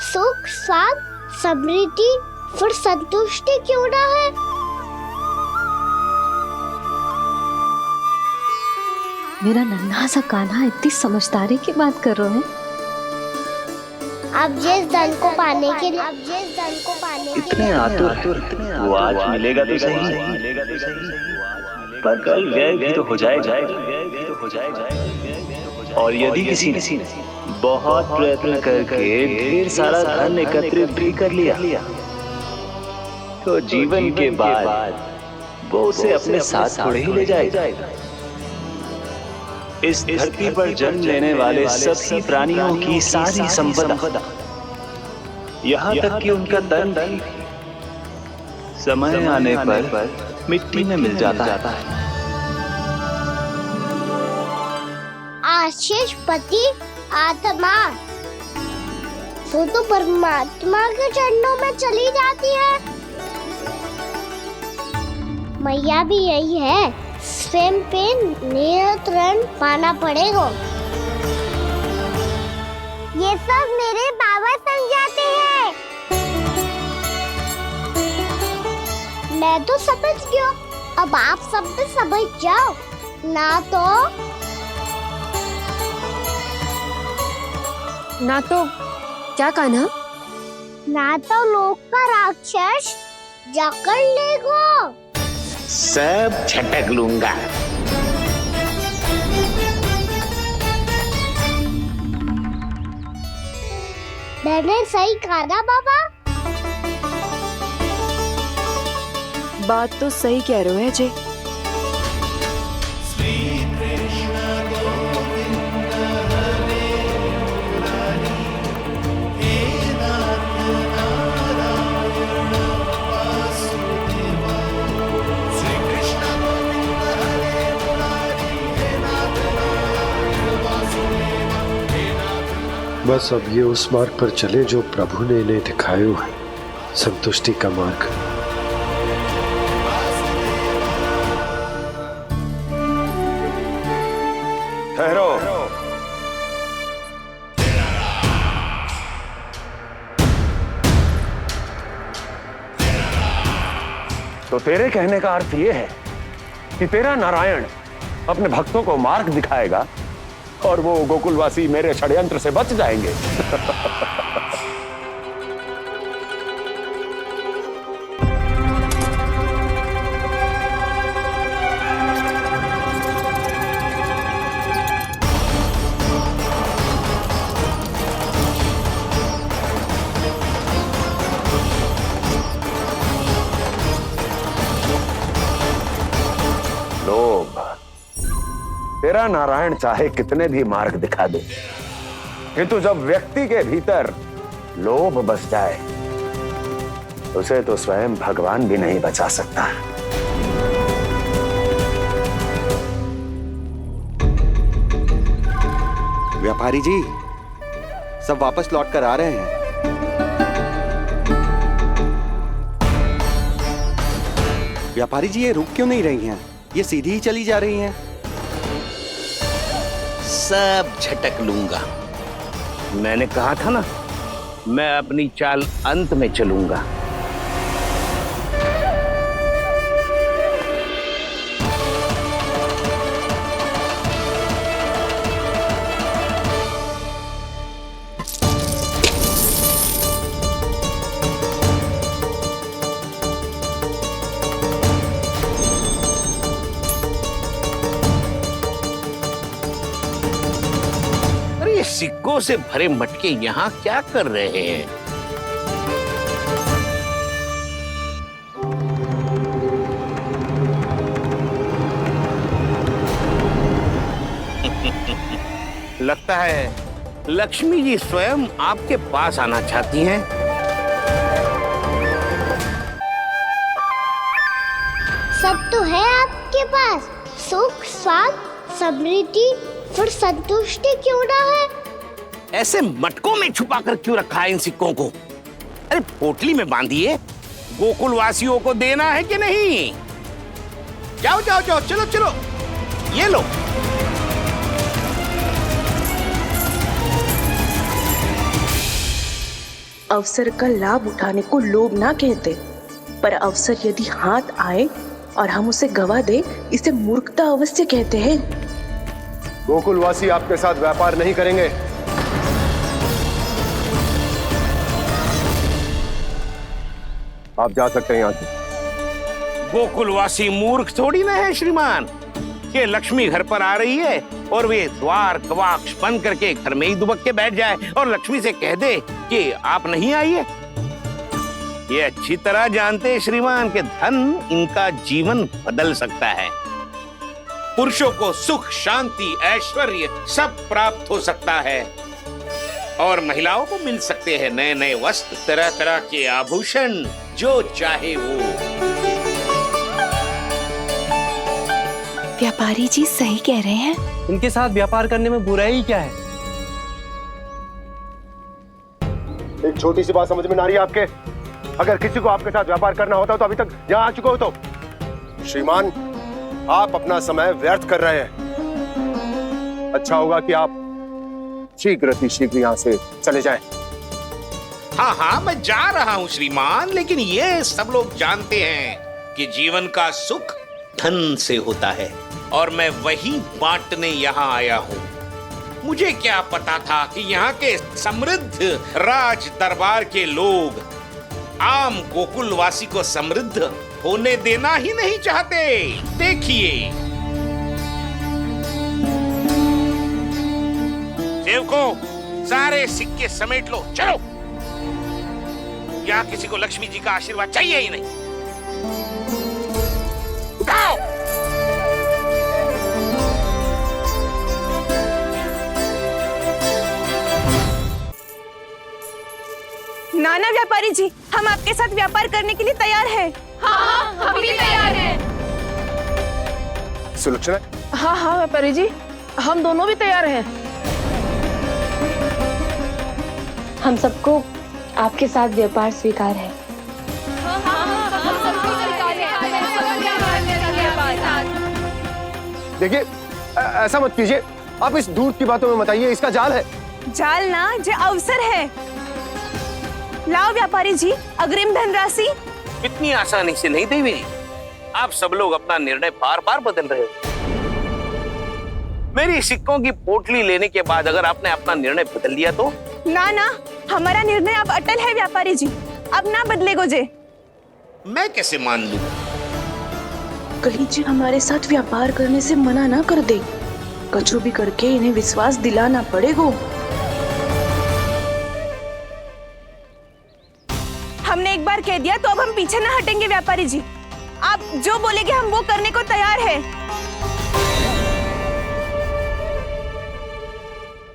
सुख, स्वाद, समृद्धि, फिर संतुष्टि क्यों ना है? मेरा नन्हा सा कान्हा इतनी समझदारी की बात कर रहे हैं। अब जिस धन को पाने के लिए इतने आतुर, वो आज मिलेगा तो सही, पर कल व्यय भी तो हो जाएगा। और यदि किसी ने बहुत प्रयत्न करके ढेर सारा धन एकत्रित भी कर लिया, तो जीवन के बाद वो उसे अपने साथ थोड़े ही ले जाएगा। इस धरती पर जन्म लेने वाले सभी प्राणियों की सारी संपदा, यहाँ तक कि उनका तन भी समय आने पर मिट्टी में मिल जाता है। आशीष पति आत्मा वो तो परमात्मा के चरणों में चली जाती है। मैया भी यही है, स्वयं पे नियंत्रण पाना पड़ेगा। ये सब मेरे बाबा समझाते हैं। मैं तो समझ गया, अब आप सब भी समझ जाओ ना तो क्या कान्हा? ना तो लोक का राक्षस जकड़ लेगा। सब झटक लूंगा। मैंने सही कहा ना बाबा? बात तो सही कह रहे हो अजय। बस अब ये उस मार्ग पर चले जो प्रभु ने इन्हें दिखाया है, संतुष्टि का मार्ग। ठहरो। तो तेरे कहने का अर्थ यह है कि तेरा नारायण अपने भक्तों को मार्ग दिखाएगा और वो गोकुलवासी मेरे षड्यंत्र से बच जाएंगे। लोभ, तेरा नारायण चाहे कितने भी मार्ग दिखा दे, किंतु जब व्यक्ति के भीतर लोभ बस जाए, उसे तो स्वयं भगवान भी नहीं बचा सकता। व्यापारी जी, सब वापस लौट कर आ रहे हैं। व्यापारी जी, ये रुक क्यों नहीं रही हैं? ये सीधी ही चली जा रही हैं। सब झटक लूंगा। मैंने कहा था ना, मैं अपनी चाल अंत में चलूंगा। सिक्कों से भरे मटके यहाँ क्या कर रहे हैं? लगता है लक्ष्मी जी स्वयं आपके पास आना चाहती हैं। सब तो है आपके पास, सुख, स्वाद, समृद्धि, फिर संतुष्टि क्यों ना है? ऐसे मटकों में छुपा कर क्यों रखा है इन सिक्कों को? अरे पोटली में बांधिए, गोकुल वासियों को देना है कि नहीं? जाओ जाओ जाओ, चलो चलो, ये लो। अवसर का लाभ उठाने को लोभ ना कहते, पर अवसर यदि हाथ आए और हम उसे गवा दे, इसे मूर्खता अवश्य कहते हैं। गोकुलवासी आपके साथ व्यापार नहीं करेंगे। आप जा सकते हैं यहाँ से। गोकुलवासी मूर्ख थोड़ी ना है श्रीमान। ये लक्ष्मी घर पर आ रही है और वे द्वार कवाक्ष बंद करके घर में ही दुबक के बैठ जाए और लक्ष्मी से कह दे कि आप नहीं आइए। ये अच्छी तरह जानते हैं श्रीमान कि धन इनका जीवन बदल सकता है। पुरुषों को सुख, शांति, ऐश्वर्य सब प्राप्त हो सकता है और महिलाओं को मिल सकते हैं नए नए वस्त्र, तरह तरह के आभूषण, जो चाहे वो। व्यापारी जी सही कह रहे हैं। इनके साथ व्यापार करने में बुराई क्या है? एक छोटी सी बात समझ में ना रही है आपके? अगर किसी को आपके साथ व्यापार करना होता तो अभी तक यहाँ आ चुके हो। तो श्रीमान, आप अपना समय व्यर्थ कर रहे हैं। अच्छा होगा कि आप शीघ्र यहाँ से चले जाएं। हाँ हाँ, मैं जा रहा हूँ श्रीमान, लेकिन ये सब लोग जानते हैं कि जीवन का सुख धन से होता है और मैं वही बांटने यहाँ आया हूँ। मुझे क्या पता था कि यहाँ के समृद्ध राज दरबार के लोग आम गोकुलवासी को समृद्ध होने देना ही नहीं चाहते। देखिए सेवकों, सारे सिक्के समेट लो, चलो। यहाँ किसी को लक्ष्मी जी का आशीर्वाद चाहिए ही नहीं। उठाओ। नाना व्यापारी जी, हम आपके साथ व्यापार करने के लिए तैयार हैं। हाँ, हम भी तैयार हैं। सुलक्षणा? हाँ हाँ व्यापारी जी, हम दोनों भी तैयार हैं। हम सबको आपके साथ व्यापार स्वीकार है। देखिए, ऐसा मत कीजिए। आप इस दूध की बातों में मत आइए, इसका जाल है। जाल ना, जो अवसर है। लाओ व्यापारी जी, अग्रिम धनराशि। इतनी आसानी से नहीं देवी। आप सब लोग अपना निर्णय बार बार बदल रहे हो। मेरी सिक्कों की पोटली लेने के बाद अगर आपने अपना निर्णय बदल लिया तो? ना ना, हमारा निर्णय अब अटल है व्यापारी जी, अब ना बदलेगो जे। मैं कैसे मान लूं? कहीं जी हमारे साथ व्यापार करने से मना ना कर दे। कछु भी करके इन्हें विश्वास दिलाना पड़ेगा। हमने एक बार कह दिया तो अब हम पीछे ना हटेंगे व्यापारी जी। आप जो बोलेंगे हम वो करने को तैयार है।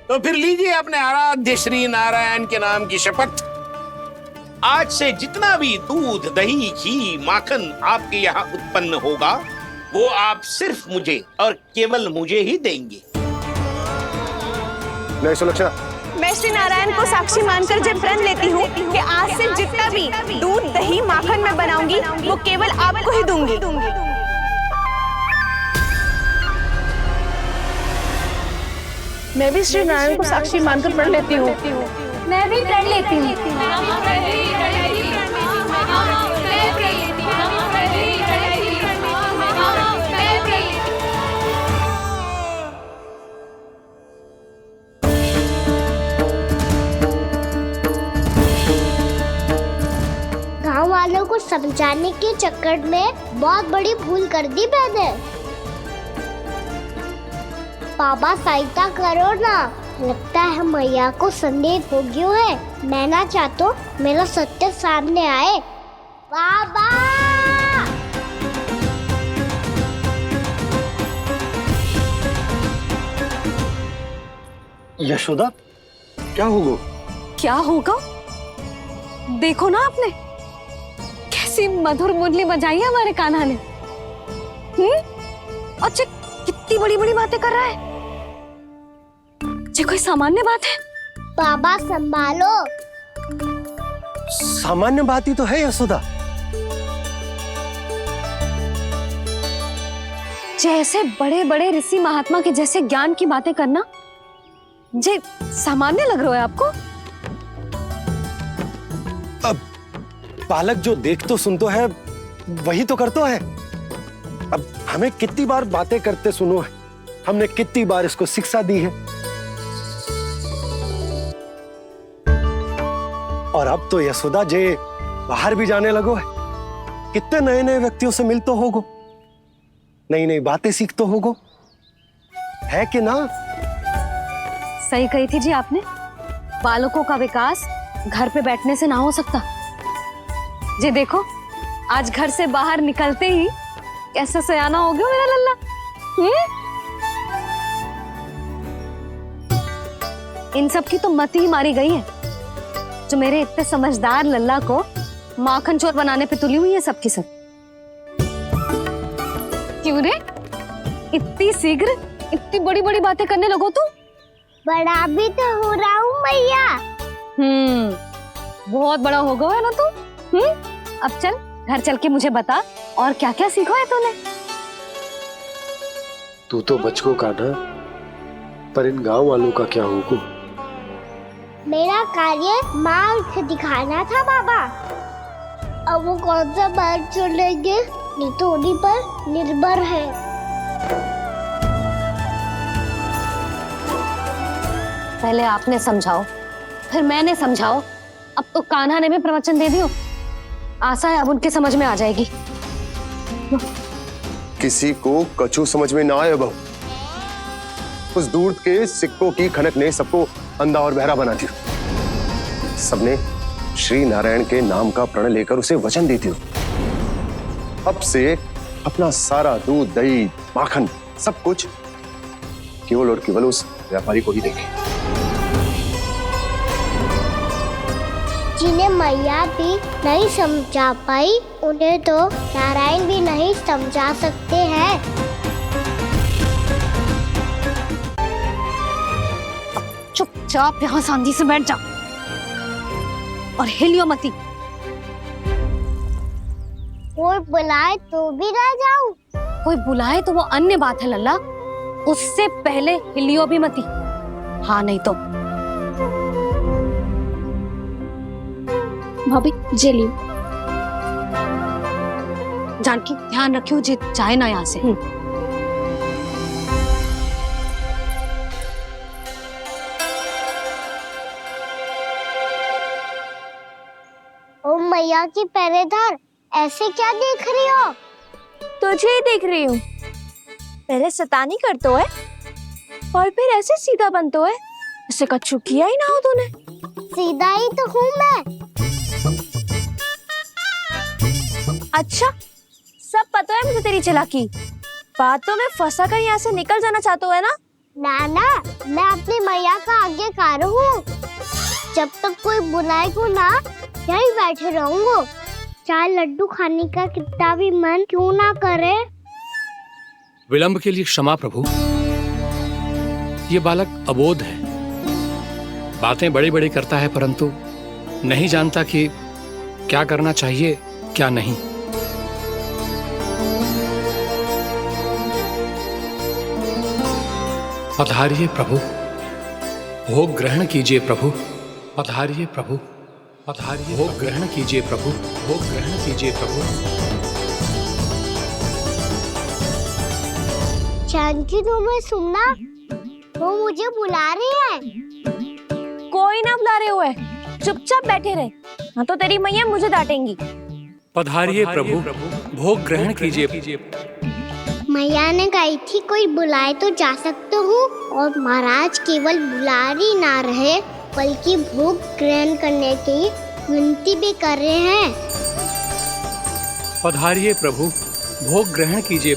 तो फिर लीजिए अपने आराध्य श्री नारायण के नाम की शपथ। आज से जितना भी दूध, दही, घी, माखन आपके यहाँ उत्पन्न होगा वो आप सिर्फ मुझे और केवल मुझे ही देंगे। नहीं सुलक्षणा, मैं श्री नारायण को साक्षी मानकर जब प्रण लेती हूँ कि आज से जितना भी दूध, दही, माखन मैं बनाऊंगी वो केवल आपको ही दूंगी। मैं भी श्री नारायण को साक्षी मानकर प्रण लेती हूँ। मैं भी प्रण लेती हूँ। गांव वालों को समझाने के चक्कर में बहुत बड़ी भूल कर दी मैंने। बाबा सहायता करो ना, लगता है मैया को संदेह हो गया है। मैं ना चाहता हूँ मेरा सत्य सामने आए। बाबा! यशोदा, क्या होगा? क्या होगा? देखो ना आपने कैसी मधुर मुरली बजाई है हमारे कान्हा ने। अच्छा, कितनी बड़ी बड़ी बातें कर रहा है। ये कोई सामान्य बात है? बाबा संभालो। सामान्य बात ही तो है यशोदा। जैसे बड़े बड़े ऋषि महात्मा के जैसे ज्ञान की बातें करना जे सामान्य लग रहा है आपको? अब बालक जो देख तो सुन तो है वही तो करता है। अब हमें कितनी बार बातें करते सुनो है, हमने कितनी बार इसको शिक्षा दी है। और अब तो यशोदा जे बाहर भी जाने लगो है, कितने नए नए व्यक्तियों से मिल तो होगो, नई नई बातें सीख तो होगो, है कि ना? सही कही थी जी आपने। बालकों का विकास घर पे बैठने से ना हो सकता। जी देखो, आज घर से बाहर निकलते ही कैसा सयाना हो गया मेरा लल्ला। इन सब की तो मत ही मारी गई है, जो मेरे इतने समझदार लल्ला को माखन चोर बनाने पे तुली हुई है सबकी सब। क्यों रे, इतनी शीघ्र इतनी बड़ी बड़ी बातें करने लगो तू? बड़ा भी तो हो रहा हूँ मैया। बहुत बड़ा हो गया है ना तू। अब चल घर चल के मुझे बता और क्या क्या सीखा है तूने। तू तो बचको कान्हा, पर इन गांव वालों का क्या होगा? मेरा कार्य मार्ग दिखाना था बाबा। अब वो कौन सा मार्ग चुनेंगे ये तो उन्हीं पर निर्भर है। पहले आपने समझाओ, फिर मैंने समझाओ, अब तो कान्हा ने भी प्रवचन दे दियो। आशा है अब उनके समझ में आ जाएगी। किसी को कछु समझ में ना आए बहू। उस दूर के सिक्कों की खनक ने सबको अंधा और बहरा बना दिया। सबने श्री नारायण के नाम का प्रण लेकर उसे वचन दी थी। अब से अपना सारा दूध, दही, माखन सब कुछ केवल और केवल उस व्यापारी को ही देंगे। जिन्हें मैया भी नहीं समझा पाई, उन्हें तो नारायण भी नहीं समझा सकते हैं। चुपचाप यहाँ शांति से बैठ जा और हिलियो मती। कोई बुलाए तो भी ना जाऊं? कोई बुलाए तो वो अन्य बात है लल्ला, उससे पहले हिलियो भी मती। हाँ नहीं तो। भाभी जे लियो। जानकी ध्यान रखियो जे जाए ना यहाँ से। ओ मैया की पहरेदार, ऐसे क्या देख रही हो? तुझे ही देख रही हूँ। पहले शैतानी करतो है और फिर ऐसे सीधा बनतो है, ऐसे कछु किया ही ना हो तूने। सीधा ही तो हूँ मैं। अच्छा, सब पता है मुझे तेरी चालाकी। बातों में फंसा कर यहाँ से निकल जाना चाहते हो है ना? नाना, मैं अपनी मैया का आज्ञाकार हूँ। जब तक कोई बुलाएगा ना, यहीं बैठे रहूंगा। चाहे लड्डू खाने का कितना भी मन क्यों ना करे। विलंब के लिए क्षमा प्रभु। ये बालक अबोध है, बातें बड़ी बड़ी करता है परंतु नहीं जानता कि क्या करना चाहिए क्या नहीं। पधारिए प्रभु, भोग ग्रहण कीजिए प्रभु। पधारिए प्रभु, पधारिए। भोग ग्रहण कीजिए प्रभु, भोग ग्रहण कीजिए प्रभु। जानकी, तुम्हें सुनना, वो मुझे बुला रही है। कोई ना बुला रहे हुए, चुपचाप बैठे रहे, हाँ तो तेरी मैया मुझे डांटेंगी। पधारिए प्रभु, भोग ग्रहण कीजिए। मैया ने कही थी कोई बुलाए तो जा सकते हूँ, और महाराज केवल बुला ही ना रहे बल्कि भोग ग्रहण करने की विनती भी कर रहे हैं। पधारिए प्रभु, भोग ग्रहण कीजिए।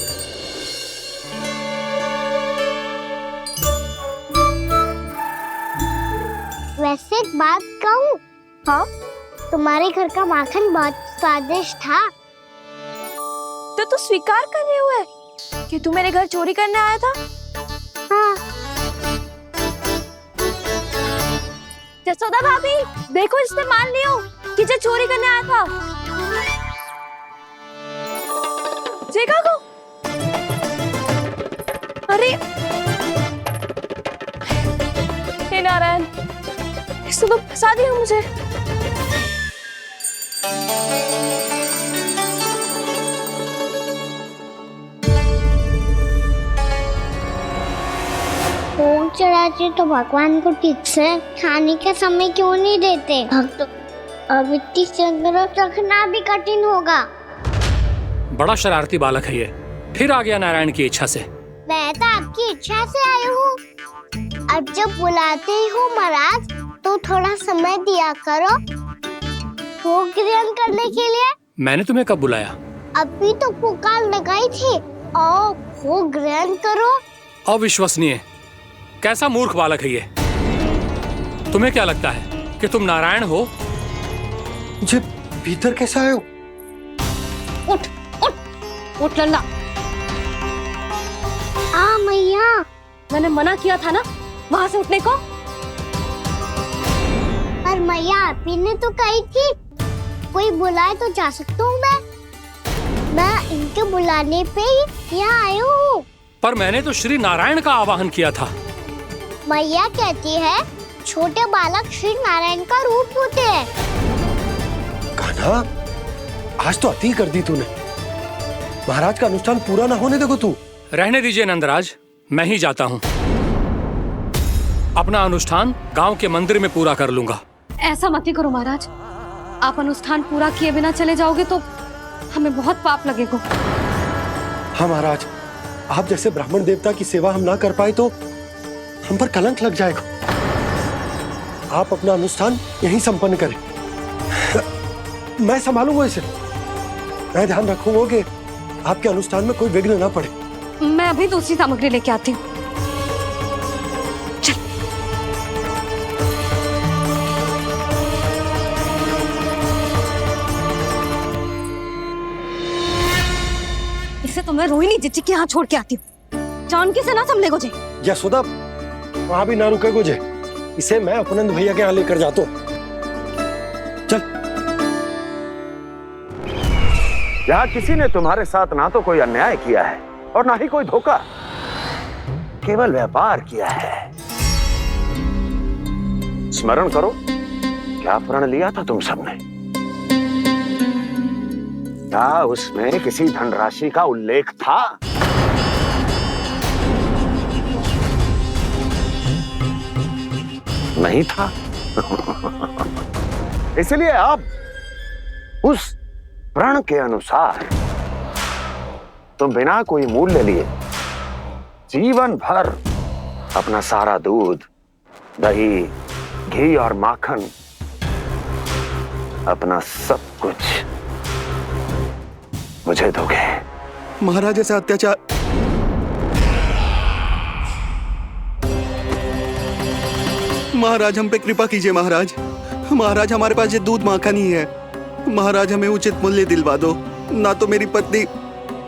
वैसे एक बात कहूँ? हाँ? तुम्हारे घर का माखन बहुत स्वादिष्ट था। तो तू स्वीकार कर रहे हुए कि तू मेरे घर चोरी करने आया था? हाँ। जसोदा भाभी, देखो इसने मान लियो कि जो चोरी करने आया था। देखा को? अरे हे नारायण, इसने तो फंसा दिया मुझे। भोग चढ़ाते तो भगवान को ठीक से खाने का समय क्यों नहीं देते? भक्त अब इतनी संग्रह रखना भी कठिन होगा। बड़ा शरारती बालक है ये, फिर आ गया नारायण की इच्छा से। मैं तो आपकी इच्छा से आई हूँ। अब जब बुलाते ही हो महाराज तो थोड़ा समय दिया करो भोग ग्रहण करने के लिए। मैंने तुम्हें कब बुलाया? अभी तो पुकार लगाई थी, आओ भोग ग्रहण करो। अविश्वसनीय, कैसा मूर्ख बालक है ये। तुम्हें क्या लगता है कि तुम नारायण हो? मुझे भीतर कैसे आए हो? उठ उठ उठ लल्ला। मैया, मैंने मना किया था ना वहां से उठने को। पर मैया आपी ने तो कही थी कोई बुलाए तो जा सकता हूँ मैं इनके बुलाने पे ही यहाँ आई हूँ। पर मैंने तो श्री नारायण का आवाहन किया था। मैया कहती है छोटे बालक श्री नारायण का रूप होते हैं। कान्हा, आज तो अति कर दी तूने। महाराज का अनुष्ठान पूरा ना होने देखो तू। रहने दीजिए नंदराज, मैं ही जाता हूँ। अपना अनुष्ठान गांव के मंदिर में पूरा कर लूंगा। ऐसा मत ही करो महाराज, आप अनुष्ठान पूरा किए बिना चले जाओगे तो हमें बहुत पाप लगेगा। हाँ महाराज, आप जैसे ब्राह्मण देवता की सेवा हम ना कर पाए तो हम पर कलंक लग जाएगा। आप अपना अनुष्ठान यहीं संपन्न करें, मैं संभालूंगा इसे। मैं ध्यान रखूंगा कि आपके अनुष्ठान में कोई विघ्न ना पड़े। मैं अभी दूसरी सामग्री लेके आती हूँ। इसे तो मैं रोहिणी जीजी के यहाँ छोड़ के आती हूँ। जानकी से ना संभले गोजे। यशोदा, वहां भी ना रुके गोजे। इसे मैं अपनंद भैया के यहाँ लेकर जाता हूँ। चल। यहाँ किसी ने तुम्हारे साथ ना तो कोई अन्याय किया है और ना ही कोई धोखा, केवल व्यापार किया है। स्मरण करो, क्या प्रण लिया था तुम सबने? क्या उसमें किसी धनराशि का उल्लेख था? नहीं था। इसलिए आप उस प्रण के अनुसार तुम बिना कोई मूल्य लिए जीवन भर अपना सारा दूध, दही, घी और माखन, अपना सब कुछ मुझे दोगे। महाराज ऐसा अत्याचार। महाराज हम पे कृपा कीजिए। महाराज, महाराज हमारे पास ये दूध माखन ही है। महाराज हमें उचित मूल्य दिलवा दो, ना तो मेरी पत्नी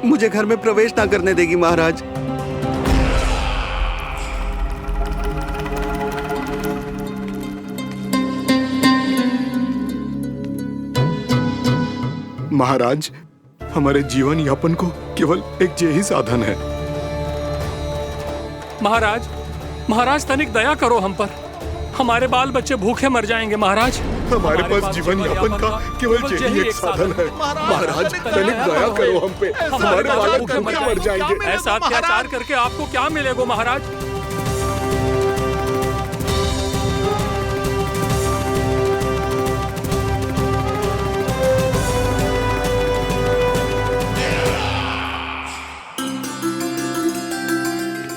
मुझे घर में प्रवेश ना करने देगी। महाराज, महाराज, हमारे जीवन यापन को केवल एक यही साधन है। महाराज, महाराज तनिक दया करो हम पर। हमारे बाल बच्चे भूखे मर जाएंगे महाराज। हमारे पास जीवन यापन का केवल यही एक साधन है। महाराज तनिक दया करो हम पे, हमारे बालक भूखे मर जाएंगे। ऐसा अत्याचार करके आपको क्या मिलेगा महाराज?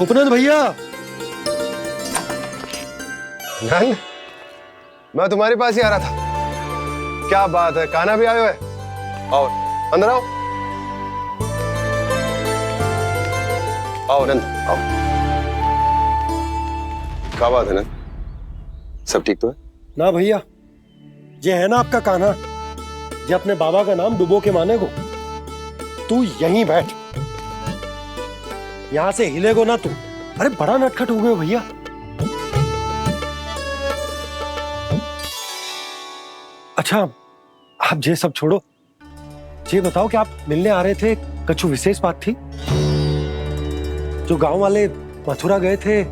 उपनंद भैया। नंद, मैं तुम्हारे पास ही आ रहा था। क्या बात है, कान्हा भी आयो है? आओ अंदर आओ। आओ नंद आओ। क्या बात है नंद, सब ठीक तो है? ना भैया, ये है ना आपका कान्हा, ये अपने बाबा का नाम डुबो के माने को। तू यहीं बैठ, यहां से हिलेगो ना तू। अरे बड़ा नटखट हो गए भैया। अच्छा आप ये सब छोड़ो, ये बताओ कि आप मिलने आ रहे थे, कछु विशेष बात थी? जो गांव वाले मथुरा गए थे,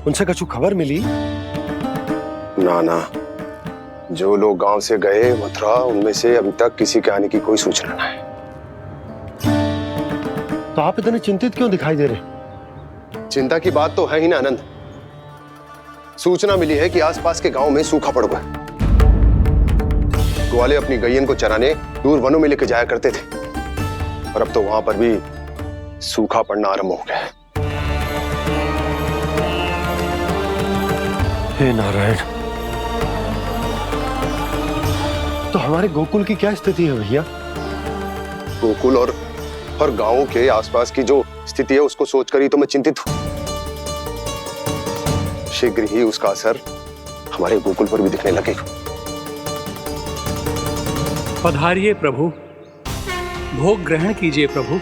उनसे कछु खबर मिली? ना ना, जो लोग गांव से गए मथुरा, उनमें से अभी तक किसी के आने की कोई सूचना नहीं है। तो आप इतने चिंतित क्यों दिखाई दे रहे? चिंता की बात तो है ही ना आनंद। सूचना मिली है कि आसपास के गांव में सूखा पड़ गया। ग्वाले अपनी गैयन को चराने दूर वनों में लेकर जाया करते थे, और अब तो वहां पर भी सूखा पड़ना आरंभ हो गया है। हे नारायण, तो हमारे गोकुल की क्या स्थिति है भैया? गोकुल और गांवों के आसपास की जो स्थिति है उसको सोचकर ही तो मैं चिंतित हूं। शीघ्र ही उसका असर हमारे गोकुल पर भी दिखने लगेगा। पधारिए प्रभु, भोग ग्रहण कीजिए प्रभु।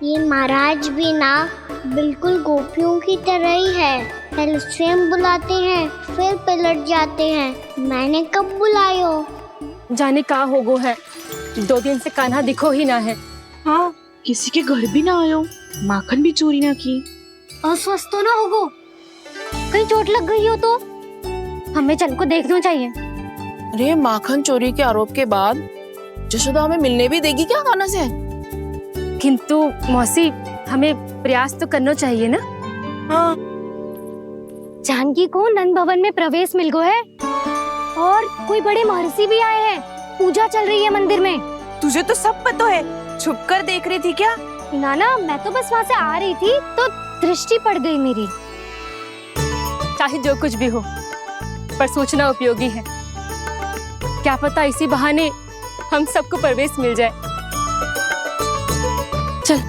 ये महाराज भी ना बिल्कुल गोपियों की तरह ही है। पहले स्वयं बुलाते हैं, फिर पलट जाते हैं। मैंने कब बुलायो? जाने का होगो है, 2 दिन से कान्हा दिखो ही ना है। हाँ, किसी के घर भी ना आयो, माखन भी चोरी ना की। अस्वस्थ तो ना होगो, कहीं चोट लग गई हो तो? हमें चल को देखना चाहिए। अरे माखन चोरी के आरोप के बाद जशोदा हमें मिलने भी देगी क्या कान्हा से? किंतु मौसी, हमें प्रयास तो करना चाहिए ना। हाँ। जानकी को नंद भवन में प्रवेश मिल गो है, और कोई बड़े महर्षि भी आए हैं। पूजा चल रही है मंदिर में। तुझे तो सब पता है, छुप कर देख रही थी क्या? ना, मैं तो बस वहाँ से आ रही थी तो दृष्टि पड़ गई मेरी। चाहे जो कुछ भी हो, पर सूचना उपयोगी है। क्या पता इसी बहाने हम सबको प्रवेश मिल जाए। चल।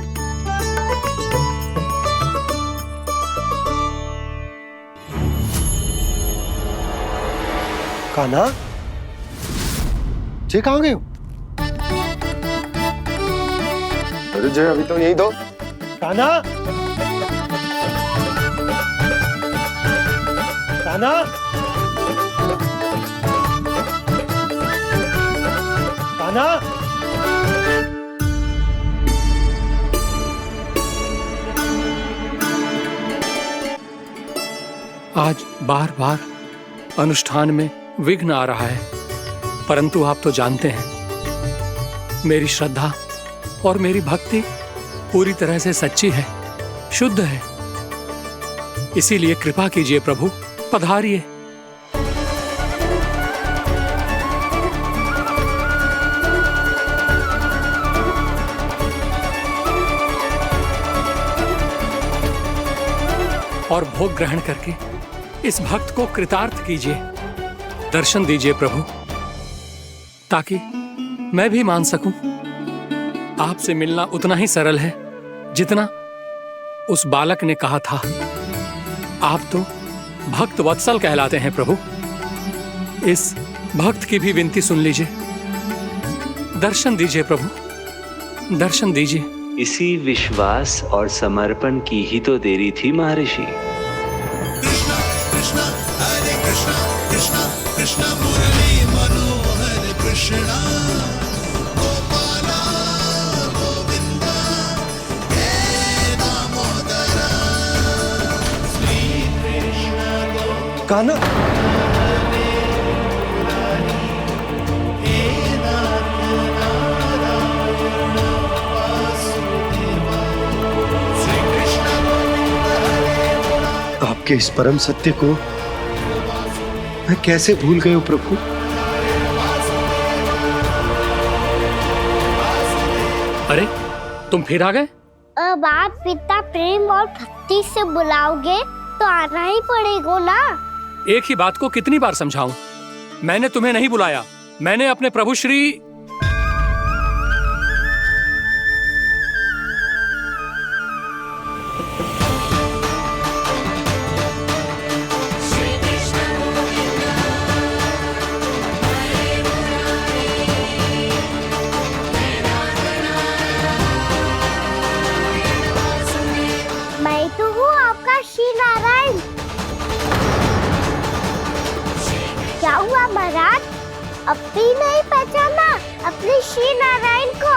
कान्हा, जे कहाँ गए हो? अरे जय, अभी तो यही दो। कान्हा, कान्हा, कान्हा। आज बार बार अनुष्ठान में विघ्न आ रहा है, परंतु आप तो जानते हैं मेरी श्रद्धा और मेरी भक्ति पूरी तरह से सच्ची है, शुद्ध है। इसीलिए कृपा कीजिए प्रभु, पधारिए। और भोग ग्रहण करके इस भक्त को कृतार्थ कीजिए। दर्शन दीजिए प्रभु, ताकि मैं भी मान सकूं। आपसे मिलना उतना ही सरल है जितना उस बालक ने कहा था। आप तो भक्त वत्सल कहलाते हैं प्रभु। इस भक्त की भी विनती सुन लीजिए। दर्शन दीजिए प्रभु, दर्शन दीजिए। इसी विश्वास और समर्पण की ही तो देरी थी महर्षि। कृष्णा हरे कृष्णा, कृष्णा कृष्णा मुरली मनोहर कृष्णा, गोपाला गोविंदा हे दामोदरा, श्री कृष्ण कान्हा, आपके इस परम सत्य को मैं कैसे भूल गया प्रभु? अरे तुम फिर आ गए? अब आप पिता प्रेम और भक्ति से बुलाओगे तो आना ही पड़ेगा ना। एक ही बात को कितनी बार समझाऊं? मैंने तुम्हें नहीं बुलाया, मैंने अपने प्रभु श्री मैं तो हूँ आपका श्री नारायण। क्या हुआ महाराज, अब भी नहीं पहचाना अपने श्री नारायण को?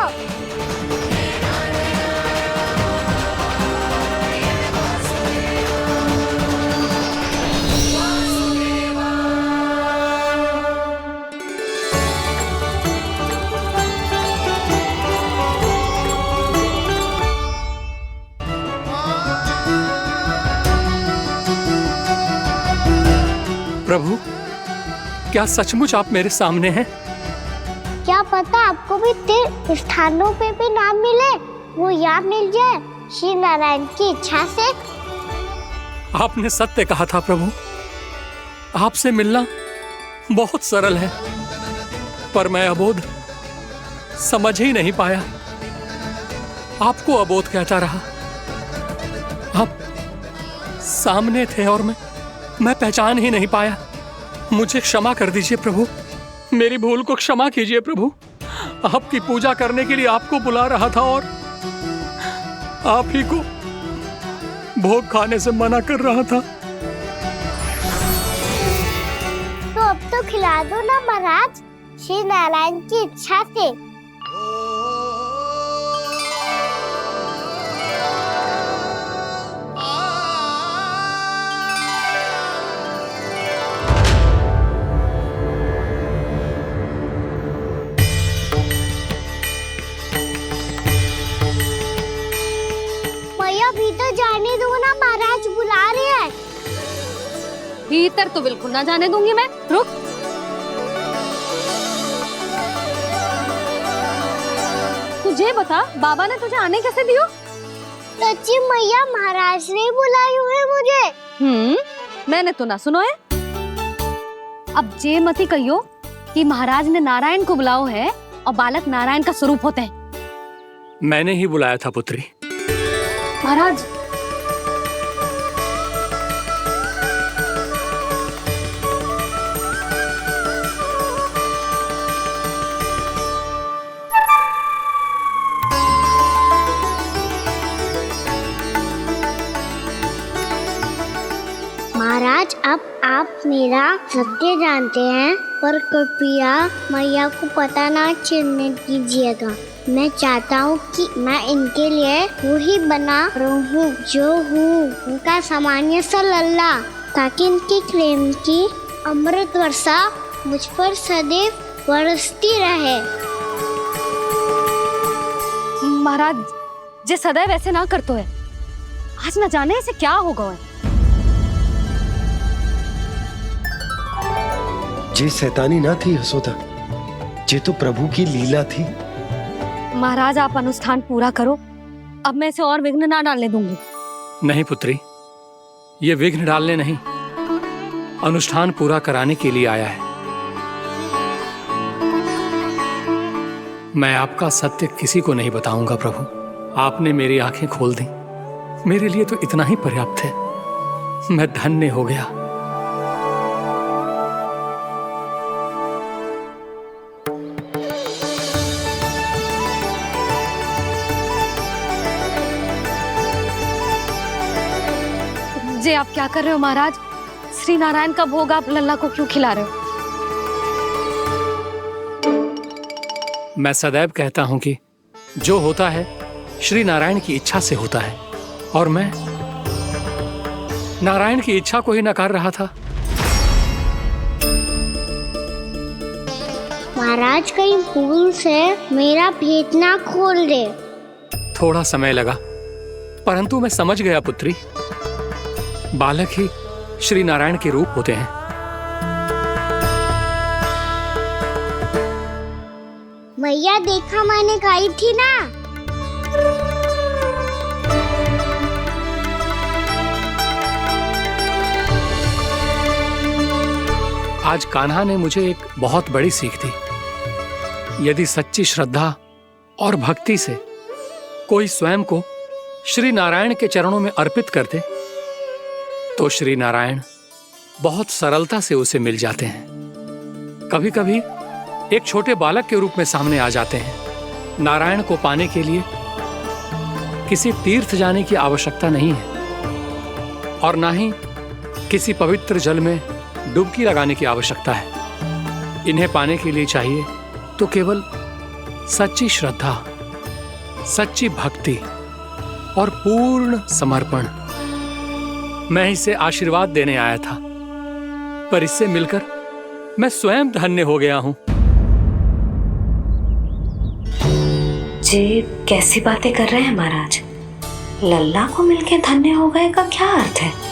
प्रभु, क्या सचमुच आप मेरे सामने हैं? क्या पता आपको भी तीर्थ स्थानों पे भी नाम मिले, वो यहाँ मिल जाए श्री नारायण की इच्छा से। आपने सत्य कहा था प्रभु, आपसे मिलना बहुत सरल है, पर मैं अबोध समझ ही नहीं पाया। आपको अबोध कहता रहा। आप सामने थे और मैं पहचान ही नहीं पाया। मुझे क्षमा कर दीजिए प्रभु, मेरी भूल को क्षमा कीजिए प्रभु। आपकी पूजा करने के लिए आपको बुला रहा था और आप ही को भोग खाने से मना कर रहा था। तो अब तो खिला दो ना महाराज, श्री नारायण की इच्छा से। भीतर जाने दो ना, महाराज बुला रहे हैं। भीतर तो बिल्कुल ना जाने दूंगी मैं, रुक। तुझे बता, बाबा ने तुझे आने कैसे दियो? सच्ची मैया, महाराज ने बुलाई हुई मुझे। मैंने तो ना सुनो है। अब जे मती कहियो कि महाराज ने नारायण को बुलाओ है और बालक नारायण का स्वरूप होते हैं। मैंने ही बुलाया था पुत्री। महाराज, महाराज, अब आप मेरा सत्य जानते हैं, पर कृपया मैया को पता ना चलने दीजिएगा। मैं चाहता हूँ कि मैं इनके लिए वो ही बना रहूँ जो हूँ, उनका सामान्य सा लल्ला, ताकि इनके प्रेम की अमृत वर्षा मुझ पर सदैव बरसती रहे। महाराज, जे सदैव ऐसे ना करतो है, आज न जाने इसे क्या होगा है। जे शैतानी ना थी यशोदा, जे तो प्रभु की लीला थी। महाराज, आप अनुष्ठान पूरा करो, अब मैं इसे और विघ्न ना डालने दूंगी। नहीं पुत्री, ये विघ्न डालने नहीं, अनुष्ठान पूरा कराने के लिए आया है। मैं आपका सत्य किसी को नहीं बताऊंगा प्रभु। आपने मेरी आंखें खोल दी, मेरे लिए तो इतना ही पर्याप्त है। मैं धन्य हो गया। जे आप क्या कर रहे हो महाराज? श्री नारायण का भोग आप लल्ला को क्यों खिला रहे हो? मैं सदैव कहता हूं कि जो होता है श्री नारायण की इच्छा से होता है, और मैं नारायण की इच्छा को ही नकार रहा था। महाराज, कहीं भूल से मेरा भेद ना खोल दे। थोड़ा समय लगा, परंतु मैं समझ गया पुत्री। बालक ही श्री नारायण के रूप होते हैं। मैया, देखा मैंने कही थी ना। आज कान्हा ने मुझे एक बहुत बड़ी सीख दी। यदि सच्ची श्रद्धा और भक्ति से कोई स्वयं को श्री नारायण के चरणों में अर्पित कर दे तो श्री नारायण बहुत सरलता से उसे मिल जाते हैं। कभी कभी एक छोटे बालक के रूप में सामने आ जाते हैं। नारायण को पाने के लिए किसी तीर्थ जाने की आवश्यकता नहीं है और ना ही किसी पवित्र जल में डुबकी लगाने की आवश्यकता है। इन्हें पाने के लिए चाहिए तो केवल सच्ची श्रद्धा, सच्ची भक्ति और पूर्ण समर्पण। मैं इसे आशीर्वाद देने आया था, पर इससे मिलकर मैं स्वयं धन्य हो गया हूं। जी कैसी बातें कर रहे हैं महाराज? लल्ला को मिलके धन्य हो गए का क्या अर्थ है?